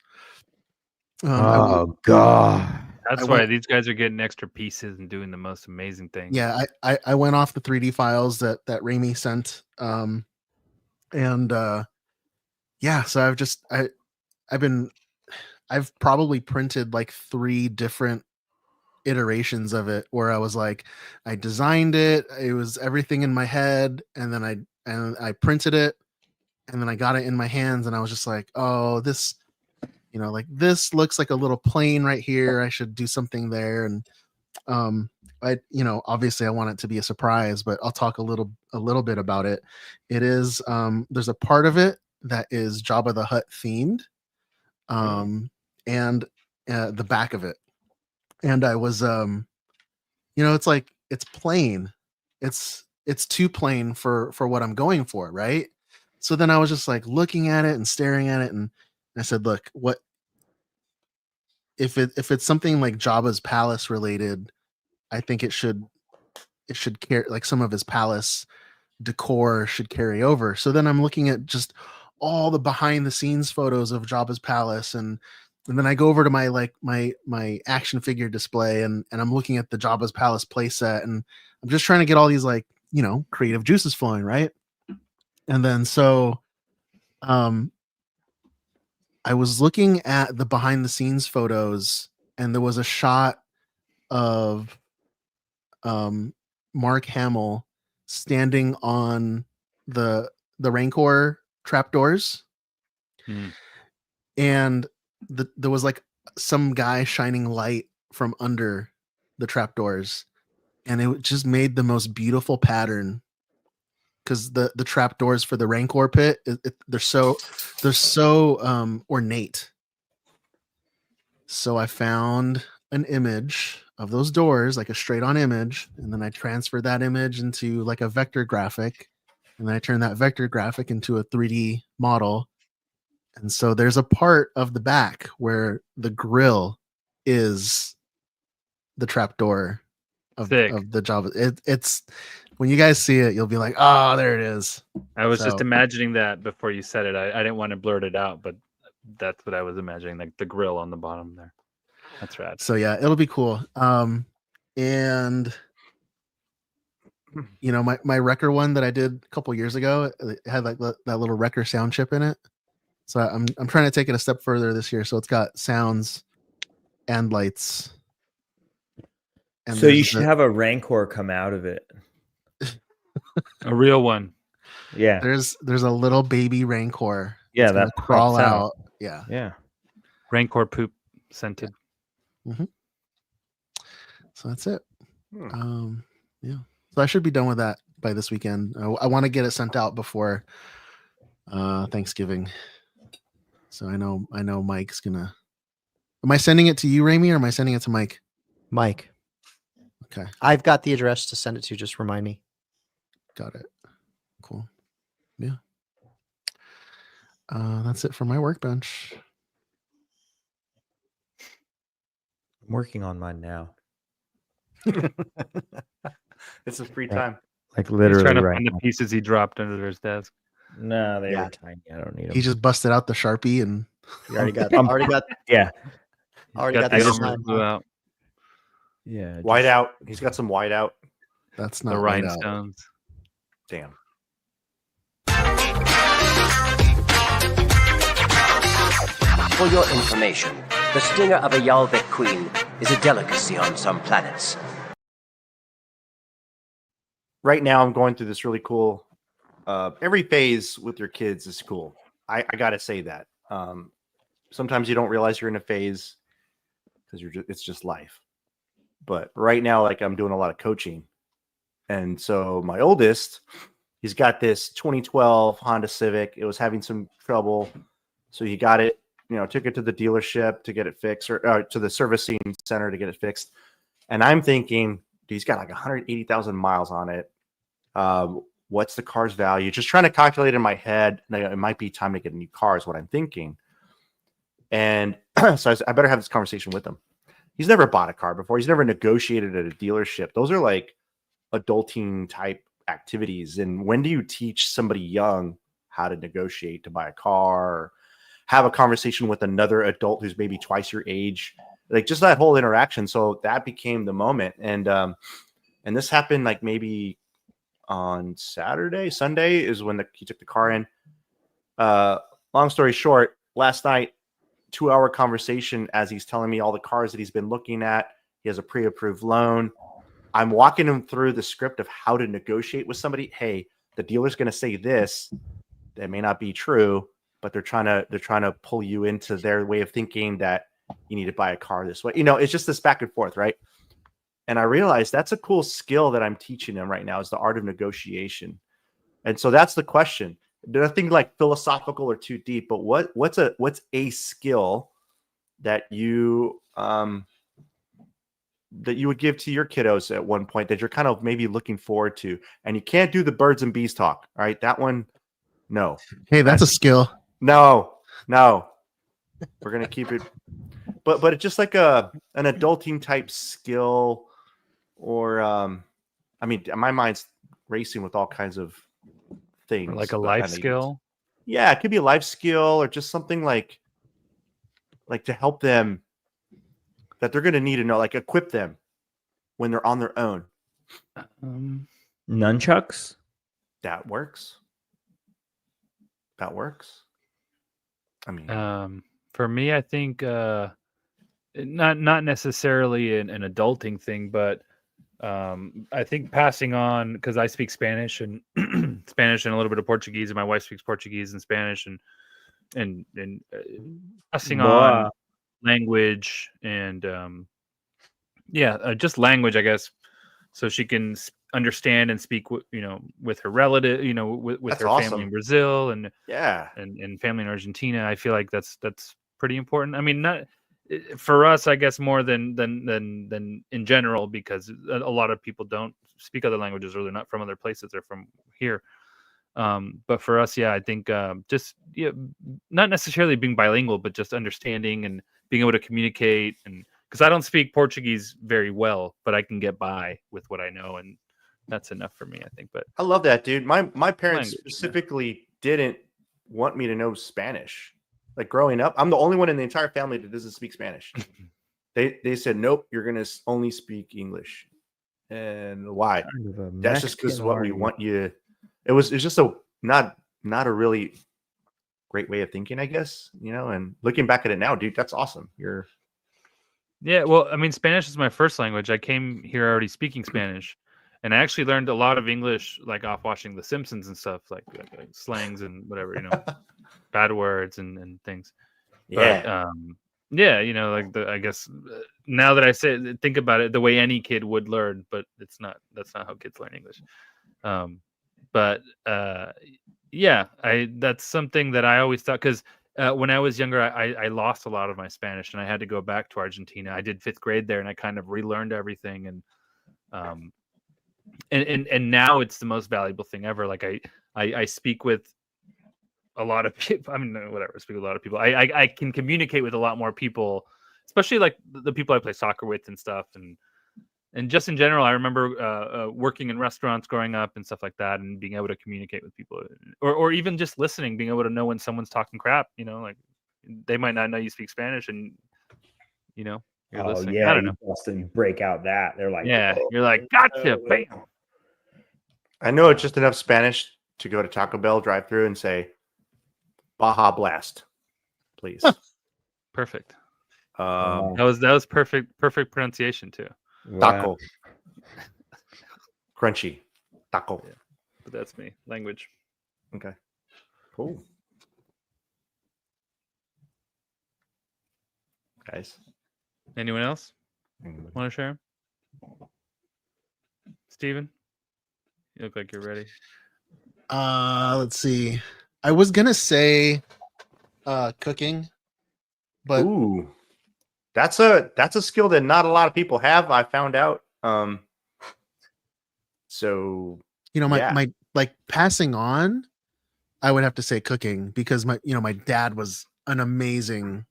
God. That's why these guys are getting extra pieces and doing the most amazing things. Yeah, I went off the 3D files that Rami sent. So I've probably printed like 3 different iterations of it where I was like, I designed it, it was everything in my head, and then I printed it, and then I got it in my hands, and I was just like, oh, this, like this looks like a little plane right here. I should do something there. And obviously I want it to be a surprise, but I'll talk a little bit about it. It is there's a part of it that is Jabba the Hutt themed, and the back of it. And I was it's plain. It's too plain for what I'm going for, right? So then I was just like looking at it and staring at it, and I said, look, what if it's something like Jabba's palace related, I think it should carry, like some of his palace decor should carry over. So then I'm looking at just all the behind the scenes photos of Jabba's palace, and then I go over to my action figure display, and I'm looking at the Jabba's palace playset, and I'm just trying to get all these creative juices flowing, right? And then so I was looking at the behind the scenes photos, and there was a shot of Mark Hamill standing on the Rancor trapdoors, and there was like some guy shining light from under the trapdoors, and it just made the most beautiful pattern, because the trapdoors for the Rancor pit, they're so ornate. So I found an image of those doors, like a straight on image, and then I transferred that image into like a vector graphic, and then I turned that vector graphic into a 3D model. And so there's a part of the back where the grill is the trap door of Sick. the Java. It's when you guys see it, you'll be like, oh, there it is. I was So- just imagining that before you said it. I didn't want to blurt it out, but that's what I was imagining, like the grill on the bottom there. That's rad. So yeah, it'll be cool. And you know, my Wrecker one that I did a couple years ago, it had like that little Wrecker sound chip in it. So I'm trying to take it a step further this year. So it's got sounds and lights. And So you there's should the- have a Rancor come out of it. A real one. Yeah. there's a little baby Rancor. Yeah, It's gonna that crawl pops out. out. Yeah. Yeah. Rancor poop scented. So that's it. Yeah. So I should be done with that by this weekend. I want to get it sent out before Thanksgiving. So I know Mike's gonna. Am I sending it to you, Ramey, or am I sending it to Mike? Mike. Okay. I've got the address to send it to. Just remind me. Got it. Cool. Yeah. That's it for my workbench. I'm working on mine now. It's a free Yeah. time. Like He's literally trying to right find the now. pieces he dropped under his desk. No, they Yeah. were tiny. I don't need them. He just busted out the Sharpie and You already got. Um, already got. Yeah. Already got the the armor sign. blew out. Yeah. White out. He's got some white out. that's The not white out. rhinestones. Damn. For your information, the stinger of a Yalvik queen is a delicacy on some planets. Right now, I'm going through this really cool. Every phase with your kids is cool. I gotta say that. Sometimes you don't realize you're in a phase because it's just life. But right now, like I'm doing a lot of coaching, and so my oldest, he's got this 2012 Honda Civic. It was having some trouble, so he got it. You know, took it to the dealership to get it fixed, or to the servicing center to get it fixed. And I'm thinking, dude, he's got like 180,000 miles on it. What's the car's value? Just trying to calculate in my head. It might be time to get a new car is what I'm thinking. And so I better have this conversation with him. He's never bought a car before. He's never negotiated at a dealership. Those are like adulting type activities. And when do you teach somebody young how to negotiate to buy a car, or have a conversation with another adult who's maybe twice your age? Like just that whole interaction. So that became the moment. And this happened like maybe on Sunday is when he took the car in. Long story short, last night, 2-hour conversation as he's telling me all the cars that he's been looking at. He has a pre-approved loan. I'm walking him through the script of how to negotiate with somebody. Hey, the dealer's going to say this. That may not be true, but they're trying to pull you into their way of thinking that you need to buy a car this way. You know, it's just this back and forth, right? And I realized that's a cool skill that I'm teaching him right now, is the art of negotiation. And so that's the question. Nothing like philosophical or too deep, but what's a skill that you would give to your kiddos at one point that you're kind of maybe looking forward to? And you can't do the birds and bees talk. All right, that one, no. Hey, that's a skill. No. We're gonna keep it, but it's just like an adulting type skill, or I mean, my mind's racing with all kinds of things. Or like a life skill. Yeah, it could be a life skill, or just something like to help them that they're gonna need to know, like equip them when they're on their own. Nunchucks? That works. I mean, for me, I think not necessarily an adulting thing, but I think passing on, because I speak Spanish and Spanish and a little bit of Portuguese, and my wife speaks Portuguese and Spanish, and passing on language and just language, I guess, so she can understand and speak with her relative, with her family in Brazil and family in Argentina. I feel like that's pretty important. I mean, not for us, I guess, more than in general, because a lot of people don't speak other languages, or they're not from other places, they're from here. But for us, I think not necessarily being bilingual, but just understanding and being able to communicate and because I don't speak Portuguese very well, but I can get by with what I know, and that's enough for me, I think. But I love that, dude. My parents Language, specifically didn't want me to know Spanish. Like growing up, I'm the only one in the entire family that doesn't speak Spanish. They said, nope, you're gonna only speak English. And why? Kind of a That's just because Mexican what we are you? want you. It's just a not a really great way of thinking, I guess. And looking back at it now, dude, that's awesome. yeah, well, I mean, Spanish is my first language. I came here already speaking Spanish, and I actually learned a lot of English like off watching The Simpsons and stuff, like slangs and whatever, bad words and things. But yeah, like I guess now that I think about it, the way any kid would learn, but that's not how kids learn English. But yeah, that's something that I always thought, because when I was younger, I lost a lot of my Spanish, and I had to go back to Argentina. I did 5th grade there, and I kind of relearned everything, and now it's the most valuable thing ever. Like I speak with a lot of people. I mean, whatever. I speak with a lot of people. I can communicate with a lot more people, especially like the people I play soccer with and stuff, and just in general. I remember working in restaurants growing up and stuff like that, and being able to communicate with people, or even just listening, being able to know when someone's talking crap. Like they might not know you speak Spanish, and you're listening. Yeah, I don't know. you Boston break out that. They're like, Yeah, "Oh, you're like, gotcha, bam. I know it's just enough Spanish to go to Taco Bell drive-through and say, Baja Blast, please. Perfect. That was perfect pronunciation too. Taco. Crunchy. Taco. Yeah, but that's me. Language. Okay. Cool. Guys. Anyone else want to share? Steven? You look like you're ready. Let's see. I was gonna say cooking, but ooh, that's a skill that not a lot of people have. I found out. So my like passing on, I would have to say cooking, because my dad was an amazing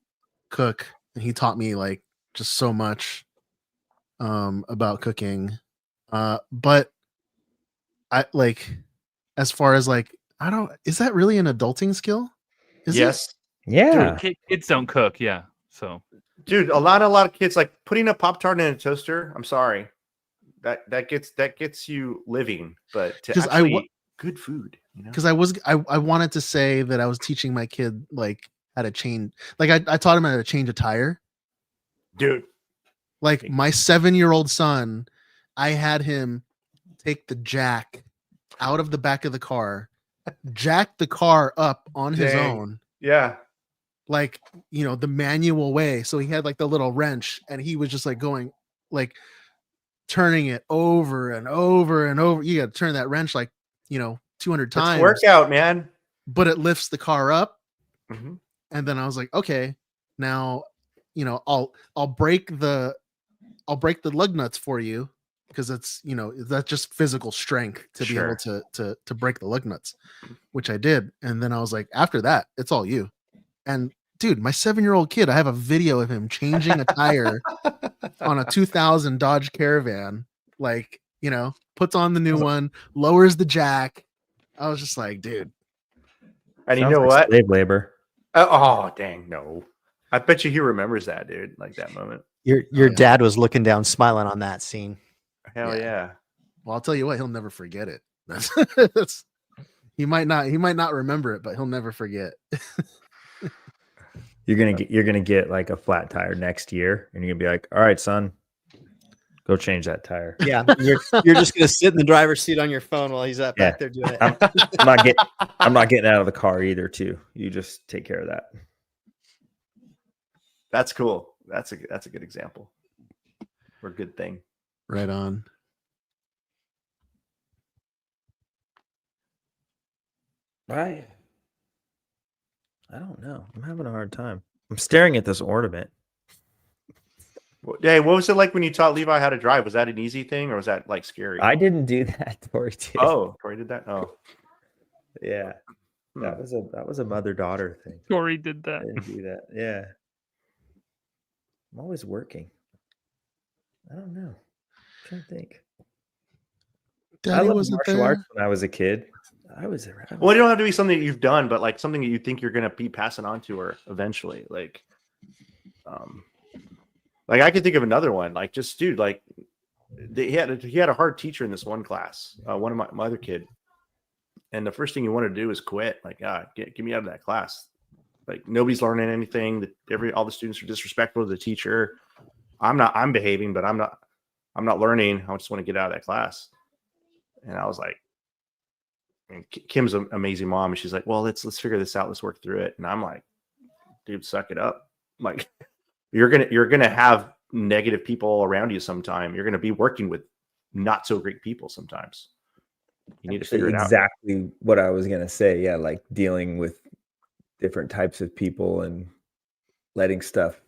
cook, and he taught me like just so much about cooking. But I like, as far as like, is that really an adulting skill? Is yes. it? Yeah. Dude, kids don't cook, yeah. So dude, a lot of kids, like putting a Pop-Tart in a toaster. I'm sorry. That gets you living, but to actually good food, Because I wanted to say that I was teaching my kid like how to change, like I taught him how to change a tire. Dude. Like my 7-year-old son, I had him take the jack out of the back of the car, jack the car up on his own. Yeah. Like, the manual way. So he had like the little wrench, and he was just like going, like turning it over and over and over. You got to turn that wrench like, 200 times. It's workout, man. But it lifts the car up. Mm-hmm. And then I was like, okay, now, I'll break the lug nuts for you, because it's, that's just physical strength to be able to break the lug nuts, which I did. And then I was like, after that, it's all you. And dude, my 7-year-old kid, I have a video of him changing a tire on a 2000 Dodge Caravan, like, puts on the new one, lowers the jack. I was just like, dude. And you Sounds know like what? Slave labor. Oh, dang, no. I bet you he remembers that, dude, like that moment. Your dad was looking down, smiling on that scene. Hell yeah. Well, I'll tell you what, he'll never forget it. That's he might not remember it, but he'll never forget. You're gonna get like a flat tire next year, and you're gonna be like, "All right, son, go change that tire." Yeah, you're just gonna sit in the driver's seat on your phone while he's back there doing it. I'm not getting out of the car either. Too, you just take care of that. That's cool. That's a good example. Or a good thing. Right on. Right. I don't know. I'm having a hard time. I'm staring at this ornament. Hey, what was it like when you taught Levi how to drive? Was that an easy thing, or was that like scary? I didn't do that. Tori did. Oh, Tori did that. Oh, yeah. That was a mother-daughter thing. Tori did that. I didn't do that. Yeah. I'm always working. I don't know. I'm trying to think. Daddy I loved wasn't martial there. arts when I was a kid. Well, it don't have to be something that you've done, but like something that you think you're gonna be passing on to her eventually. Like I could think of another one. Like just dude, like he had a hard teacher in this one class. One of my other kid, and the first thing you want to do is quit. Like, get me out of that class. Like nobody's learning anything. All the students are disrespectful to the teacher. I'm behaving, but I'm not learning. I just want to get out of that class. And I was like, and Kim's an amazing mom, and she's like, well, let's figure this out. Let's work through it. And I'm like, dude, suck it up. Like you're gonna have negative people around you sometime. You're gonna be working with not so great people sometimes. You need to figure it out. Exactly what I was gonna say. Yeah, like dealing with different types of people and letting stuff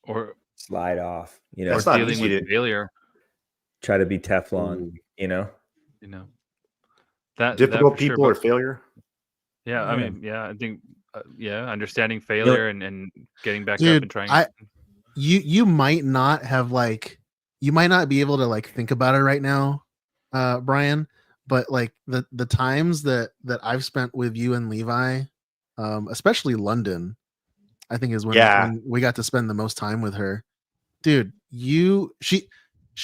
or slide off. You know, That's or not dealing easy with to failure. try to be Teflon. Ooh. You know, that difficult for sure, people or but failure. yeah, I Yeah. mean, yeah, I think understanding failure and getting back up Dude, and trying. you might not have you might not be able to like think about it right now, Brian, but like the times that I've spent with you and Levi, especially London, I think is when we got to spend the most time with her. Dude, she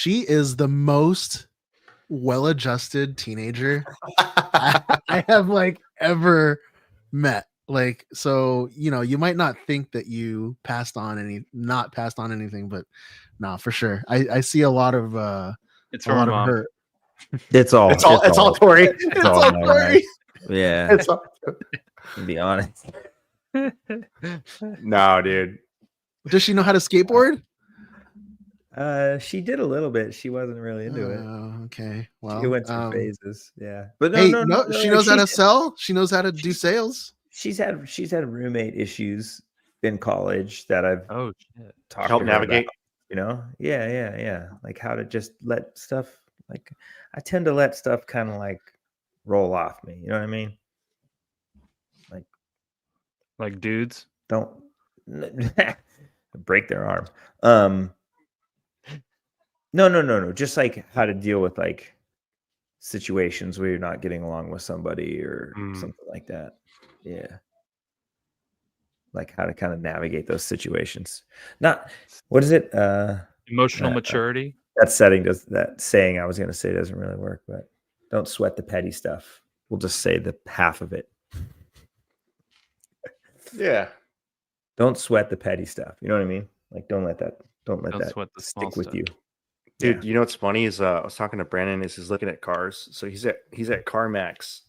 is the most well-adjusted teenager I have like ever met. Like, so you might not think that you not passed on anything, but no, for sure. I see a lot of It's a from lot her of mom. hurt. It's all Tori. It's all Tori. Yeah. It's all, to be honest. no, dude. Does she know how to skateboard? She did a little bit. She wasn't really into it. Okay. Well, She went through phases. Yeah. But hey, no, she knows how to sell. She knows how to do sales. She's had roommate issues in college that I've talked Help to her navigate. about, you know? Yeah. Like how to just let stuff, like I tend to let stuff kind of like roll off me. You know what I mean? Like dudes don't break their arm. No. Just like how to deal with like situations where you're not getting along with somebody or something like that. Yeah. Like how to kind of navigate those situations. Not what is it? Emotional maturity. That saying I was going to say doesn't really work, but don't sweat the petty stuff. We'll just say the half of it. Yeah. Don't sweat the petty stuff. You know what I mean? Like don't let that sweat the small stick with stuff. you. Dude, you know what's funny is I was talking to Brandon as he's looking at cars. So he's at CarMax.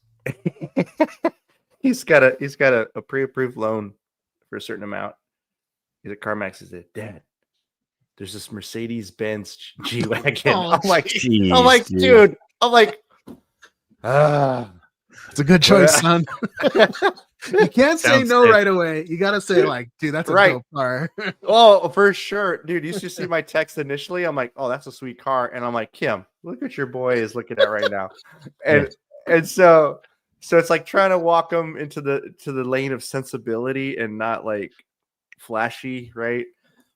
he's got a pre-approved loan for a certain amount. He's at CarMax. He said, Dad, there's this Mercedes-Benz G-Wagon. Oh, I'm like, geez, dude. I'm like, it's a good choice, son. You can't say no right away. You gotta say like, dude, that's a dope car. Oh, for sure, dude. You should see my text initially. I'm like, oh, that's a sweet car, and I'm like, Kim, look what your boy is looking at right now, and so it's like trying to walk him into the lane of sensibility and not like flashy, right?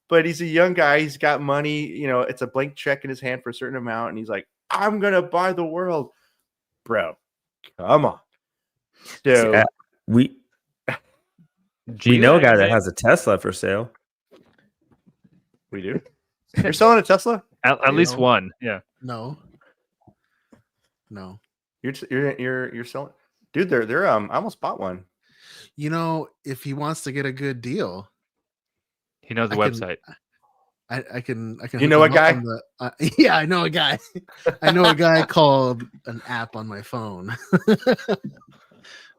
But he's a young guy. He's got money. You know, it's a blank check in his hand for a certain amount, and he's like, I'm gonna buy the world, bro. Come on, dude. We know a guy that has a Tesla for sale. We do. You're selling a Tesla? At least one. Yeah. No. You're selling, dude. They're I almost bought one. You know, if he wants to get a good deal, he knows the website. I can. You know a guy? Yeah, I know a guy. I know a guy called an app on my phone.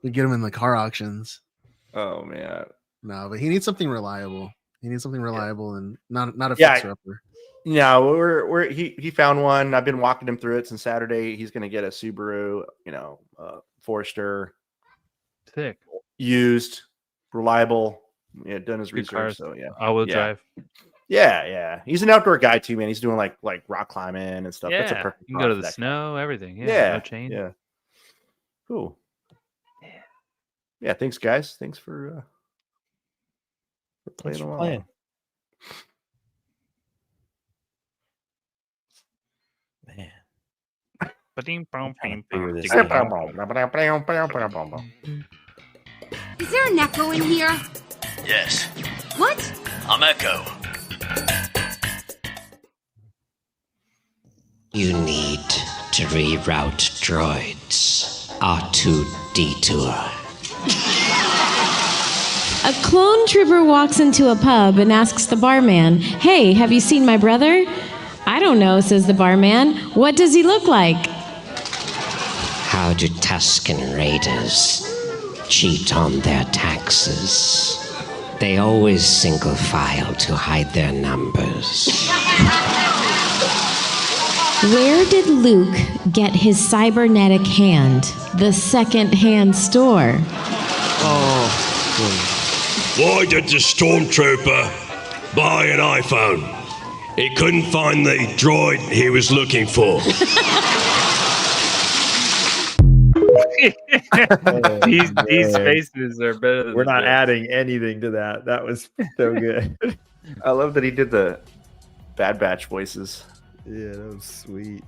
We get him in the car auctions. Oh man, no, but he needs something reliable. And not a fixer upper. Yeah, he found one. I've been walking him through it since Saturday. He's gonna get a Subaru, Forester, thick, used, reliable. Yeah, done his good research. cars. So yeah, all-wheel drive. Yeah. He's an outdoor guy too, man. He's doing like rock climbing and stuff. Yeah, that's a perfect. You can go to the snow, everything. Yeah, no chain. Yeah. Cool. Yeah. Thanks, guys. Thanks for playing along. Figure this Is thing out. there an echo in here? Yes, What? I'm Echo. You need to reroute droids. R2-D2. A clone trooper walks into a pub and asks the barman, "Hey, have you seen my brother?" "I don't know," says the barman. "What does he look like?" How do Tusken Raiders cheat on their taxes? They always single file to hide their numbers. Where did Luke get his cybernetic hand? The second-hand store. Why did the stormtrooper buy an iPhone? He couldn't find the droid he was looking for. These faces are better than We're the not jokes. adding anything to that. That was so good. I love that he did the Bad Batch voices. Yeah, that was sweet.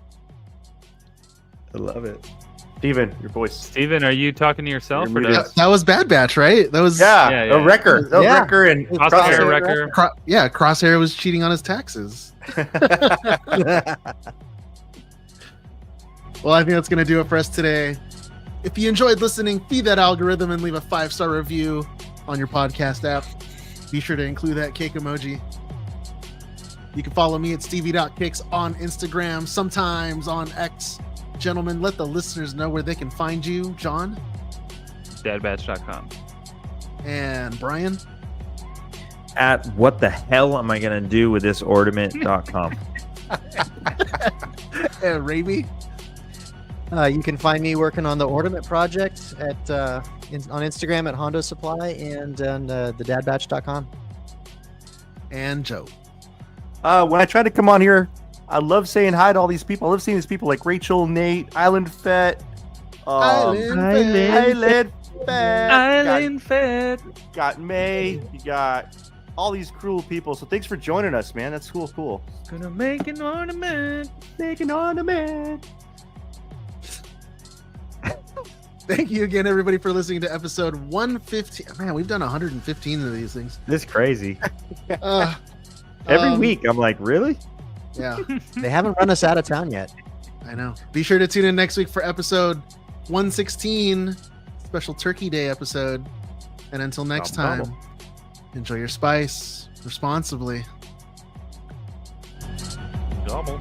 I love it. Steven, your voice. Steven, are you talking to yourself or That was Bad Batch, right? That was a Wrecker. A Yeah. Wrecker and Crosshair Wrecker. Crosshair was cheating on his taxes. Well, I think that's going to do it for us today. If you enjoyed listening, feed that algorithm and leave a 5-star review on your podcast app. Be sure to include that cake emoji. You can follow me at stevie.kicks on Instagram, sometimes on X. Gentlemen, let the listeners know where they can find you. John? Dadbatch.com. And Brian? At what the hell am I going to do with this ornament.com? And Raimi? You can find me working on the Ornament project at on Instagram at Hondo Supply and on thedadbatch.com. And Joe. When I try to come on here, I love saying hi to all these people. I love seeing these people like Rachel, Nate, Island Fett, Island Fett. Got May. You got all these cool people. So thanks for joining us, man. That's cool. Gonna make an ornament. Make an ornament. Thank you again, everybody, for listening to episode 115. Man, we've done 115 of these things. This is crazy. Every week, I'm like, really? Yeah. They haven't run us out of town yet. I know. Be sure to tune in next week for episode 116, special Turkey Day episode. And until next time, enjoy your spice responsibly. Double.